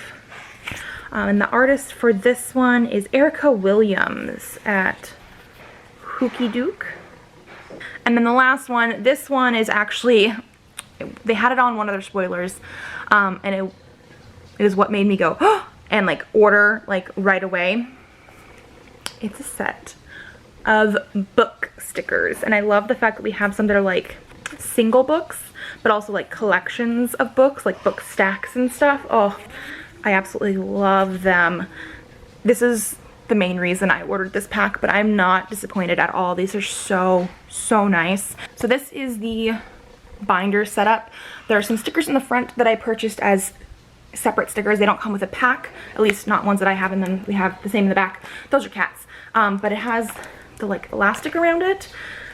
And the artist for this one is Erica Williams at Hooky Duke. And then the last one, this one is actually, they had it on one of their spoilers, and it is what made me go oh, and like order like right away. It's a set of book stickers, and I love the fact that we have some that are like single books, but also like collections of books, like book stacks and stuff. Oh, I absolutely love them. This is the main reason I ordered this pack, but I'm not disappointed at all. These are so, so nice. So this is the binder setup. There are some stickers in the front that I purchased as separate stickers. They don't come with a pack, at least not ones that I have, and then we have the same in the back. Those are cats. But it has the like elastic around it.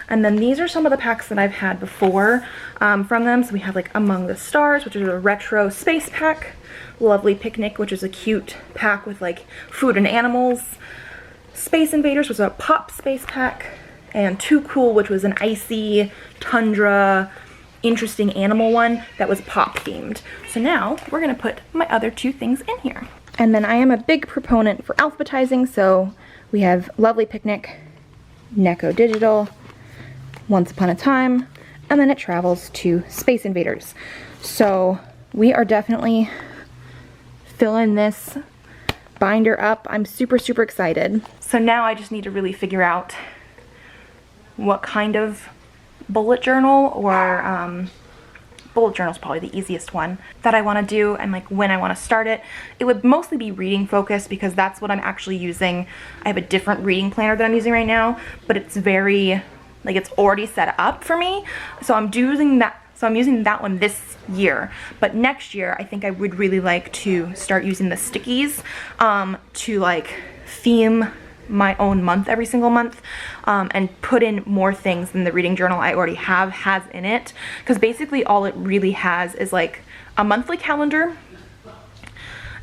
And then these are some of the packs that I've had before from them. So we have like Among the Stars, which is a retro space pack. Lovely Picnic, which is a cute pack with like food and animals. Space Invaders was a pop space pack. And Too Cool, which was an icy tundra interesting animal one that was pop themed. So now we're gonna put my other two things in here. And then I am a big proponent for alphabetizing, so we have Lovely Picnic, Neko Digital, Once Upon a Time, and then it travels to Space Invaders. So we are definitely filling this binder up. I'm super, super excited. So now I just need to really figure out what kind of bullet journal, or bullet journal is probably the easiest one that I want to do, and like when I want to start it. It would mostly be reading focused because that's what I'm actually using. I have a different reading planner that I'm using right now, but it's very, like it's already set up for me. So I'm using that one this year, but next year I think I would really like to start using the stickies to like theme my own month every single month, and put in more things than the reading journal I already has in it, because basically all it really has is like a monthly calendar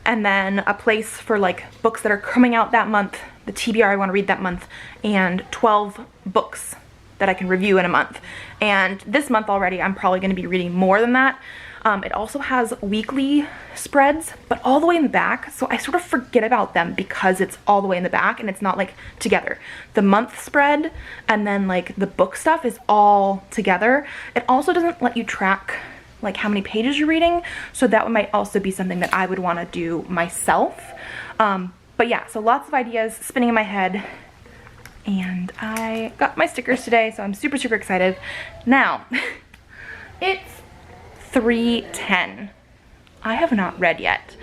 and then a place for like books that are coming out that month, the TBR I want to read that month, and 12 books that I can review in a month. And this month already I'm probably going to be reading more than that, It also has weekly spreads, but all the way in the back, so I sort of forget about them because it's all the way in the back and it's not like together. The month spread and then like the book stuff is all together. It also doesn't let you track like how many pages you're reading, so that might also be something that I would want to do myself. But yeah, so lots of ideas spinning in my head, and I got my stickers today, so I'm super excited. Now, it's 3:10. I have not read yet.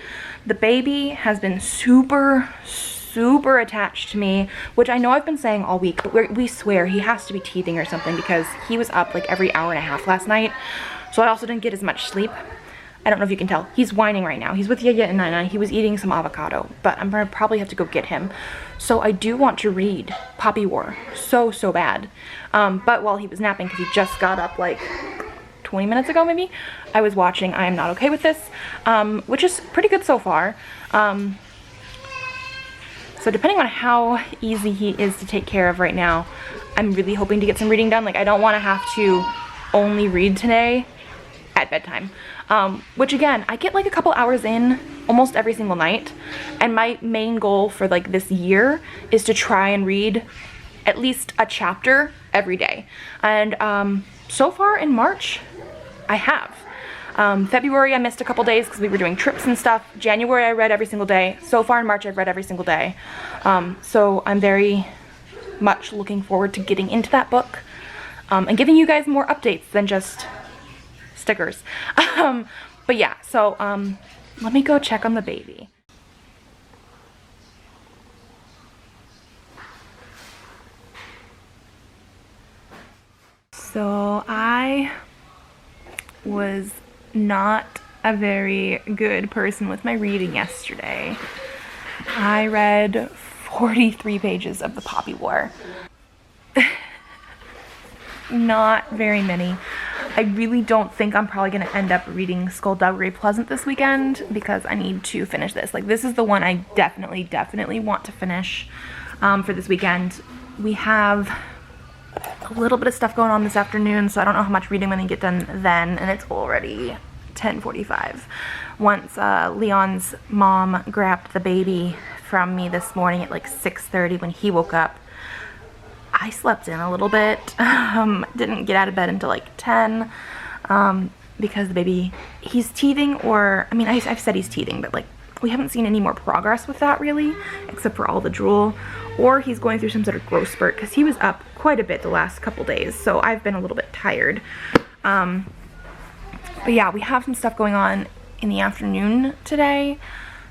The baby has been super attached to me, which I know I've been saying all week, but we swear he has to be teething or something because he was up like every hour and a half last night. So I also didn't get as much sleep. I don't know if you can tell. He's whining right now. He's with Yaya and Nana. He was eating some avocado, but I'm gonna probably have to go get him. So I do want to read Poppy War so bad. But while he was napping, because he just got up like 20 minutes ago maybe, I was watching I Am Not Okay With This, which is pretty good so far. So depending on how easy he is to take care of right now, I'm really hoping to get some reading done. Like, I don't want to have to only read today at bedtime, which again, I get like a couple hours in almost every single night, and my main goal for like this year is to try and read at least a chapter every day. And so far in March I have. February I missed a couple days because we were doing trips and stuff. January I read every single day. So far in March I've read every single day. So I'm very much looking forward to getting into that book, and giving you guys more updates than just stickers. But yeah, so let me go check on the baby. So I was not a very good person with my reading yesterday. I read 43 pages of the Poppy War. Not very many. I really don't think I'm probably going to end up reading Skullduggery Pleasant this weekend because I need to finish this. Like, this is the one I definitely want to finish for this weekend. We have a little bit of stuff going on this afternoon, so I don't know how much reading I'm going to get done then, and it's already 10:45. Once Leon's mom grabbed the baby from me this morning at like 6:30 when he woke up, I slept in a little bit. Didn't get out of bed until like 10 because the baby, he's teething, or I mean, I've said he's teething, but like we haven't seen any more progress with that really, except for all the drool, or he's going through some sort of growth spurt because he was up quite a bit the last couple days, so I've been a little bit tired. But yeah, we have some stuff going on in the afternoon today,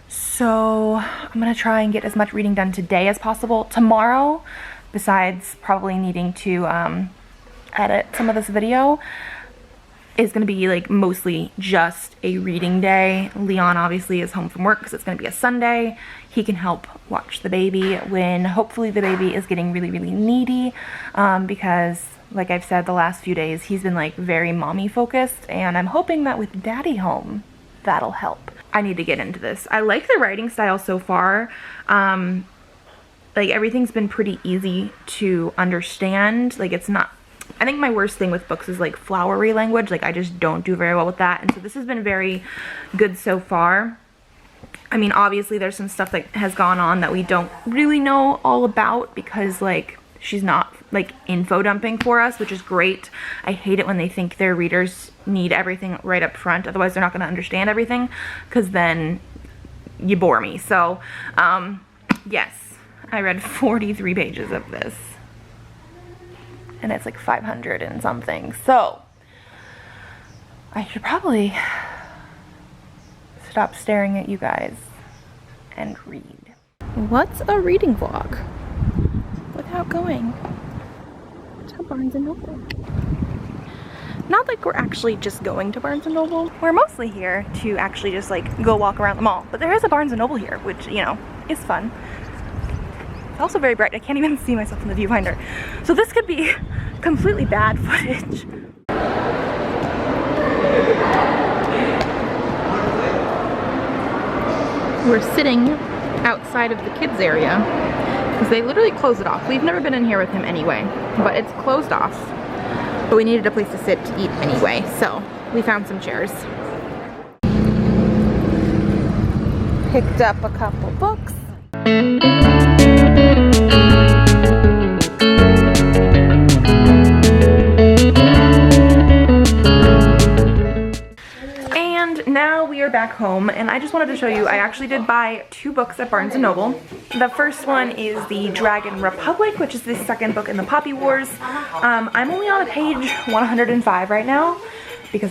so I'm gonna try and get as much reading done today as possible. Tomorrow, besides probably needing to edit some of this video, is going to be like mostly just a reading day. Leon obviously is home from work because it's going to be a Sunday. He can help watch the baby when hopefully the baby is getting really needy, because like I've said the last few days, he's been like very mommy focused, and I'm hoping that with daddy home that'll help. I need to get into this. I like the writing style so far. Like, everything's been pretty easy to understand. Like, it's not, I think my worst thing with books is like flowery language. Like, I just don't do very well with that, and so this has been very good so far. I mean, obviously there's some stuff that has gone on that we don't really know all about because like she's not like info dumping for us, which is great. I hate it when they think their readers need everything right up front, otherwise they're not going to understand everything, because then you bore me. So yes, I read 43 pages of this, and it's like 500 and something, so I should probably stop staring at you guys and read. What's a reading vlog without going to Barnes & Noble? Not like we're actually just going to Barnes & Noble. We're mostly here to actually just like go walk around the mall, but there is a Barnes & Noble here, which, you know, is fun. It's also very bright. I can't even see myself in the viewfinder. So this could be completely bad footage. We're sitting outside of the kids area because they literally closed it off. We've never been in here with him anyway, but it's closed off. But we needed a place to sit to eat anyway, so we found some chairs. picked up a couple books. And now we are back home, and I just wanted to show you, I actually did buy 2 books at Barnes & Noble. The first one is the Dragon Republic, which is the second book in the Poppy Wars. I'm only on page 105 right now because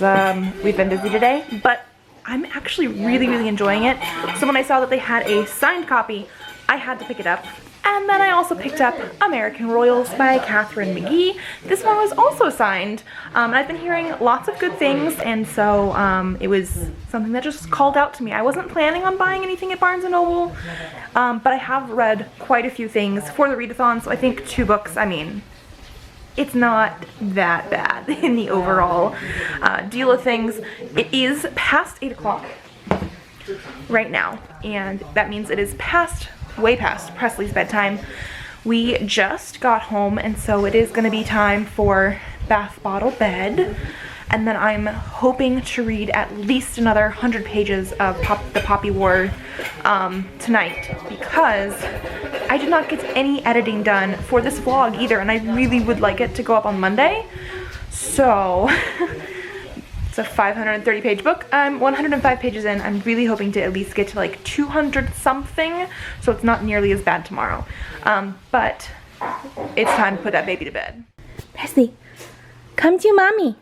we've been busy today, but I'm actually really enjoying it. So when I saw that they had a signed copy, I had to pick it up. And then I also picked up American Royals by Catherine McGee. This one was also signed, and I've been hearing lots of good things, and so it was something that just called out to me. I wasn't planning on buying anything at Barnes & Noble, but I have read quite a few things for the readathon, so I think 2 books, I mean, it's not that bad in the overall deal of things. It is past 8 o'clock right now, and that means it is way past Presley's bedtime. We just got home, and so it is going to be time for bath bottle bed, and then I'm hoping to read at least another 100 pages of the Poppy War tonight, because I did not get any editing done for this vlog either, and I really would like it to go up on Monday. So it's a 530 page book. I'm 105 pages in. I'm really hoping to at least get to like 200 something, so it's not nearly as bad tomorrow. But it's time to put that baby to bed. Presley, come to mommy.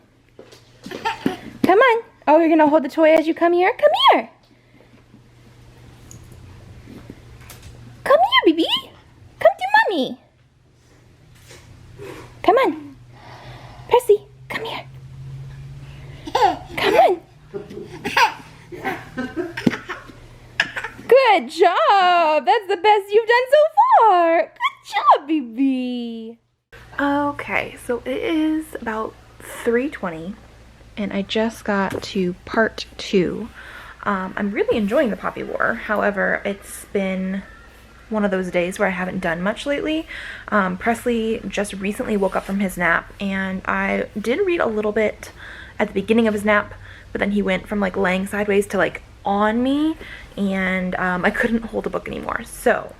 Come on. Oh, you're gonna hold the toy as you come here? Come here. Come here, baby. Come to mommy. Come on. Presley, come here. Come on. Good job. That's the best you've done so far. Good job, baby. Okay, so it is about 3:20, and I just got to part 2. I'm really enjoying the Poppy War. However, it's been one of those days where I haven't done much lately. Presley just recently woke up from his nap, and I did read a little bit at the beginning of his nap, but then he went from like laying sideways to like on me, and I couldn't hold a book anymore. So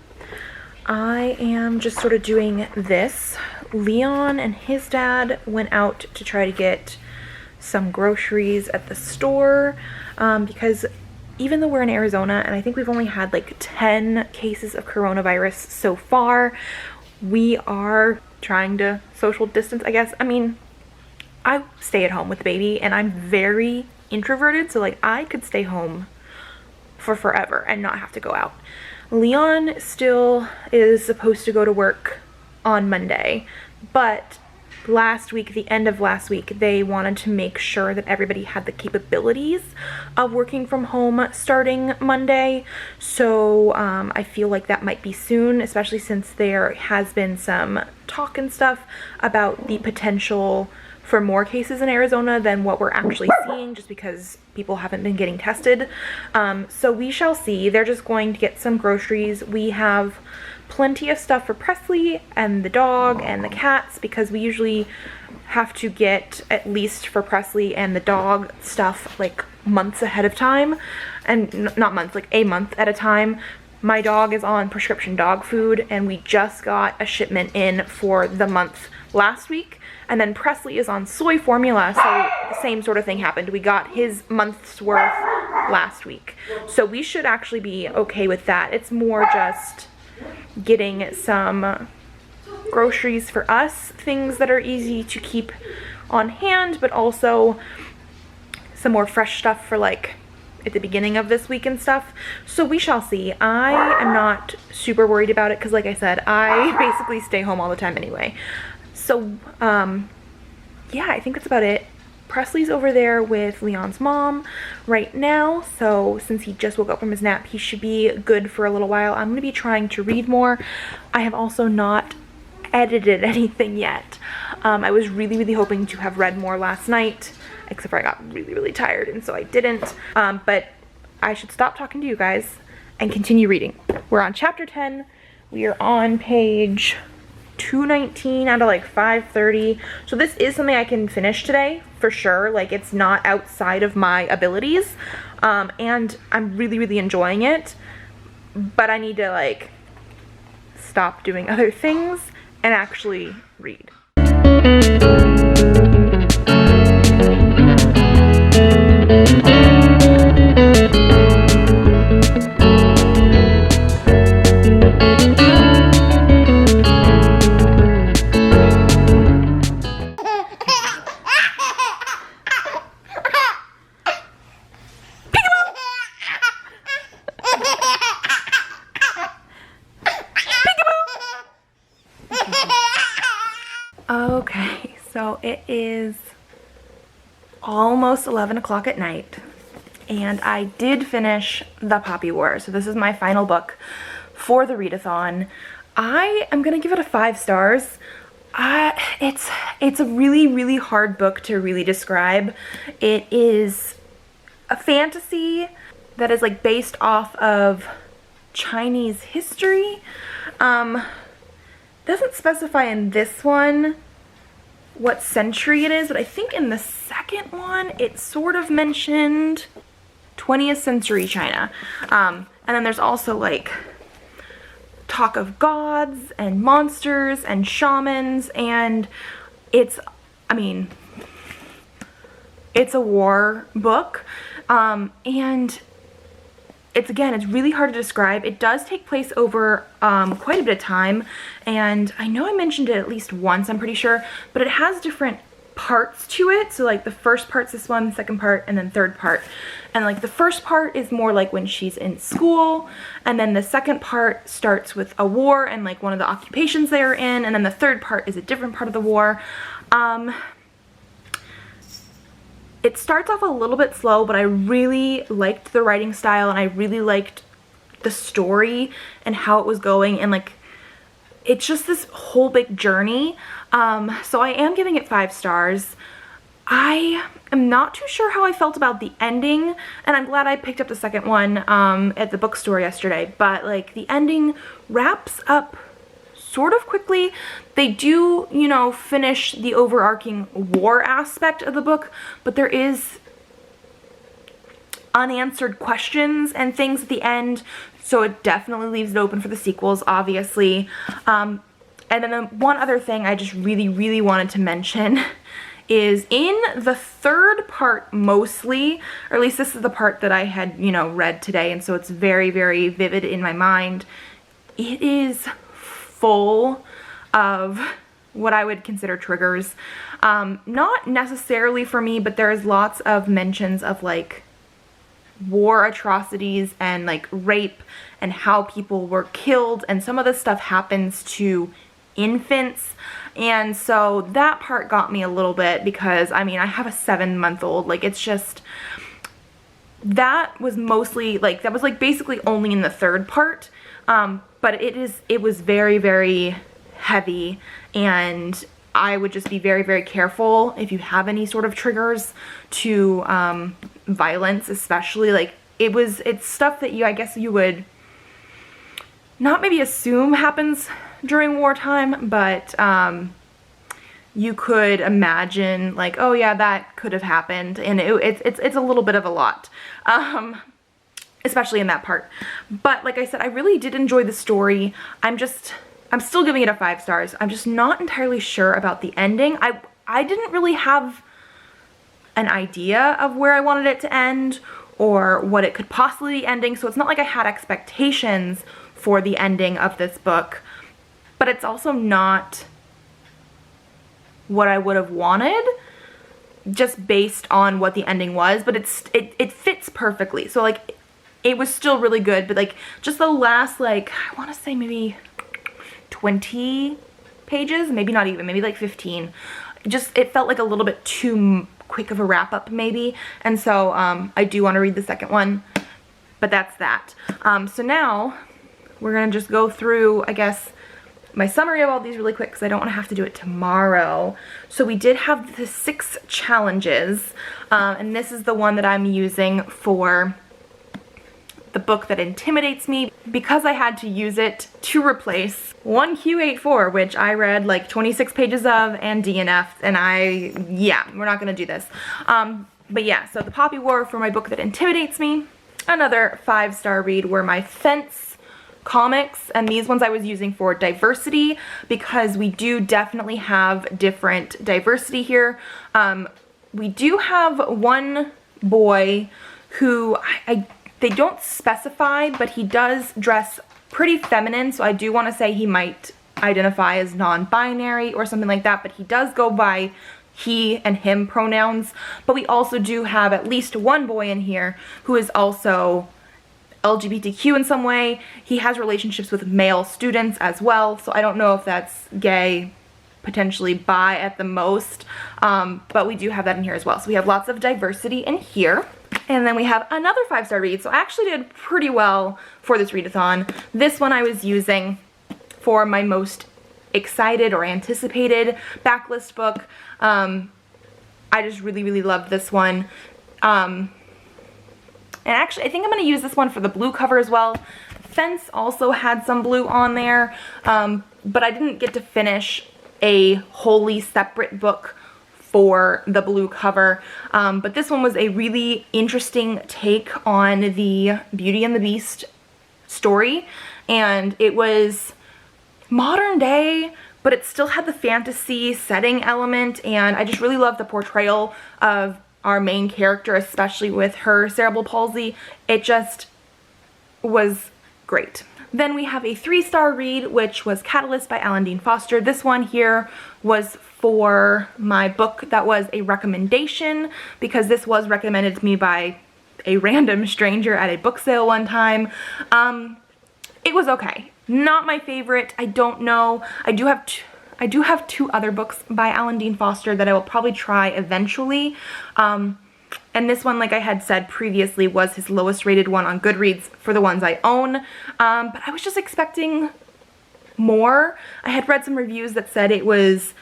I am just sort of doing this. Leon and his dad went out to try to get some groceries at the store, because even though we're in Arizona and I think we've only had like 10 cases of coronavirus so far, we are trying to social distance, I guess. I mean, I stay at home with the baby, and I'm very introverted, so like I could stay home for forever and not have to go out. Leon still is supposed to go to work on Monday, but last week, the end of last week, they wanted to make sure that everybody had the capabilities of working from home starting Monday. So I feel like that might be soon, especially since there has been some talk and stuff about the potential for more cases in Arizona than what we're actually seeing, just because people haven't been getting tested. So we shall see. They're just going to get some groceries. We have plenty of stuff for Presley and the dog and the cats, because we usually have to get, at least for Presley and the dog, stuff like months ahead of time, and not months, like a month at a time. My dog is on prescription dog food, and we just got a shipment in for the month last week, and then Presley is on soy formula, so the same sort of thing happened. We got his month's worth last week, so we should actually be okay with that. It's more just getting some groceries for us, things that are easy to keep on hand, but also some more fresh stuff for like at the beginning of this week and stuff. So we shall see. I am not super worried about it because, like I said, I basically stay home all the time anyway. So yeah, I think that's about it. Presley's over there with Leon's mom right now, so since he just woke up from his nap, he should be good for a little while. I'm going to be trying to read more. I have also not edited anything yet. I was really hoping to have read more last night, except for I got really tired, and so I didn't. But I should stop talking to you guys and continue reading. We're on chapter 10. We are on page 219 out of like 530. So this is something I can finish today for sure. Like, it's not outside of my abilities, and I'm really enjoying it. but I need to like stop doing other things and actually read. Okay, so it is almost 11 o'clock at night, and I did finish The Poppy War. So this is my final book for the readathon. I am gonna give it a 5 stars. It's a really hard book to really describe. It is a fantasy that is like based off of Chinese history. Doesn't specify in this one what century it is, but I think in the second one it sort of mentioned 20th century China. And then there's also like talk of gods and monsters and shamans, and it's, I mean, it's a war book, and it's really hard to describe. It does take place over quite a bit of time, and I know I mentioned it at least once, I'm pretty sure, but it has different parts to it. So like the first part's this one, second part, and then third part. And like the first part is more like when she's in school, and then the second part starts with a war and like one of the occupations they are in, and then the third part is a different part of the war. It starts off a little bit slow, but I really liked the writing style, and I really liked the story and how it was going, and like it's just this whole big journey. So I am giving it 5 stars. I am not too sure how I felt about the ending, and I'm glad I picked up the second one at the bookstore yesterday, but like the ending wraps up sort of quickly. They do, you know, finish the overarching war aspect of the book, but there is unanswered questions and things at the end, so it definitely leaves it open for the sequels, obviously. And then the one other thing I just really wanted to mention is in the third part mostly, or at least this is the part that I had, you know, read today, and so it's very vivid in my mind. It is full of what I would consider triggers. Not necessarily for me, but there's lots of mentions of like war atrocities and like rape and how people were killed, and some of this stuff happens to infants, and so that part got me a little bit, because I mean I have a 7-month-old, like it's just, that was mostly like, that was like basically only in the third part, but it was very heavy, and I would just be very careful if you have any sort of triggers to violence, especially. Like it's stuff that I guess you would not maybe assume happens during wartime, but you could imagine like, oh yeah, that could have happened, and it's a little bit of a lot, especially in that part. But like I said, I really did enjoy the story. I'm still giving it a 5 stars. I'm just not entirely sure about the ending. I didn't really have an idea of where I wanted it to end or what it could possibly be ending, so it's not like I had expectations for the ending of this book, but it's also not what I would have wanted just based on what the ending was, but it fits perfectly. So like it was still really good, but like just the last, like, I want to say maybe 20 pages, maybe not even, maybe like 15, just it felt like a little bit too quick of a wrap up maybe, and so I do want to read the second one, but that's that. So now we're gonna just go through, I guess, my summary of all these really quick, because I don't want to have to do it tomorrow. So we did have the 6 challenges, and this is the one that I'm using for the book that intimidates me, because I had to use it to replace 1Q84, which I read like 26 pages of and DNF'd, and yeah, we're not gonna do this. But yeah, so the Poppy War for my book that intimidates me. Another 5-star read where my fence comics, and these ones I was using for diversity because we do definitely have different diversity here. We do have one boy who they don't specify, but he does dress pretty feminine, so I do want to say he might identify as non-binary or something like that, but he does go by he and him pronouns. But we also do have at least one boy in here who is also LGBTQ in some way. He has relationships with male students as well, so I don't know if that's gay, potentially bi at the most, but we do have that in here as well. So we have lots of diversity in here. And then we have another 5-star read. So I actually did pretty well for this readathon. This one I was using for my most excited or anticipated backlist book. I just really loved this one. And actually, I think I'm going to use this one for the blue cover as well. Fence also had some blue on there, but I didn't get to finish a wholly separate book for the blue cover. But this one was a really interesting take on the Beauty and the Beast story, and it was modern day, but it still had the fantasy setting element, and I just really loved the portrayal of our main character, especially with her cerebral palsy. It just was great. Then we have a 3-star read, which was Cat-a-lyst by Alan Dean Foster. This one here was for my book that was a recommendation, because this was recommended to me by a random stranger at a book sale one time. It was okay. Not my favorite. I don't know. I do have two other books by Alan Dean Foster that I will probably try eventually. And this one, like I had said previously, was his lowest rated one on Goodreads for the ones I own. But I was just expecting more. I had read some reviews that said it was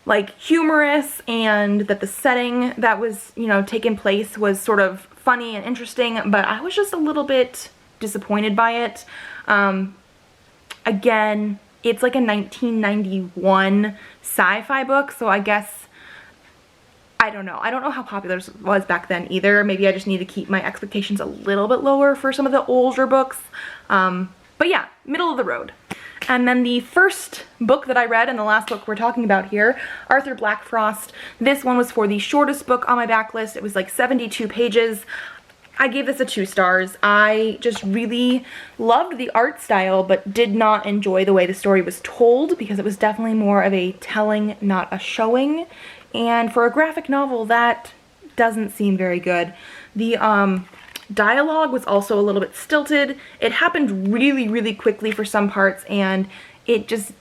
like humorous and that the setting that was, you know, taking place was sort of funny and interesting, but I was just a little bit disappointed by it. Again, it's like a 1991 sci-fi book, so I guess, I don't know. I don't know how popular it was back then either. Maybe I just need to keep my expectations a little bit lower for some of the older books. But yeah, middle of the road. And then the first book that I read, and the last book we're talking about here, Arthur Blackfrost. This one was for the shortest book on my backlist. It was like 72 pages. I gave this a 2 stars. I just really loved the art style, but did not enjoy the way the story was told, because it was definitely more of a telling, not a showing. And for a graphic novel, that doesn't seem very good. The dialogue was also a little bit stilted. It happened really quickly for some parts, and it just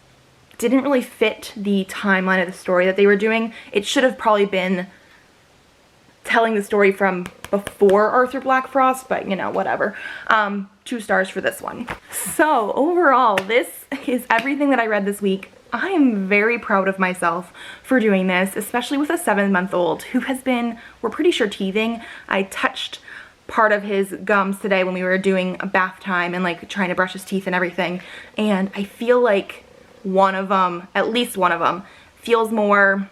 didn't really fit the timeline of the story that they were doing. It should have probably been telling the story from before Arthur Blackfrost, but you know, whatever. 2 stars for this one. So overall, this is everything that I read this week. I am very proud of myself for doing this, especially with a 7-month-old who has been, we're pretty sure, teething. I touched part of his gums today when we were doing a bath time and like trying to brush his teeth and everything, and I feel like one of them, at least one of them, feels more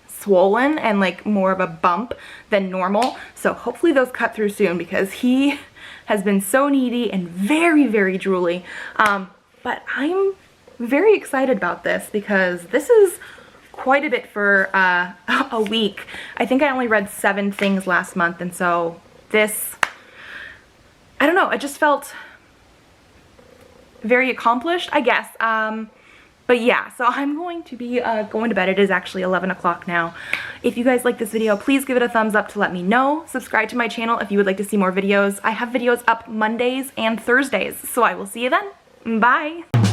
swollen and like more of a bump than normal. So hopefully those cut through soon, because he has been so needy and very drooly. But I'm very excited about this because this is quite a bit for a week. I think I only read 7 things last month, and so this, I don't know, it just felt very accomplished, I guess. But yeah, so I'm going to be going to bed. It is actually 11 o'clock now. If you guys like this video, please give it a thumbs up to let me know. Subscribe to my channel if you would like to see more videos. I have videos up Mondays and Thursdays, so I will see you then. Bye!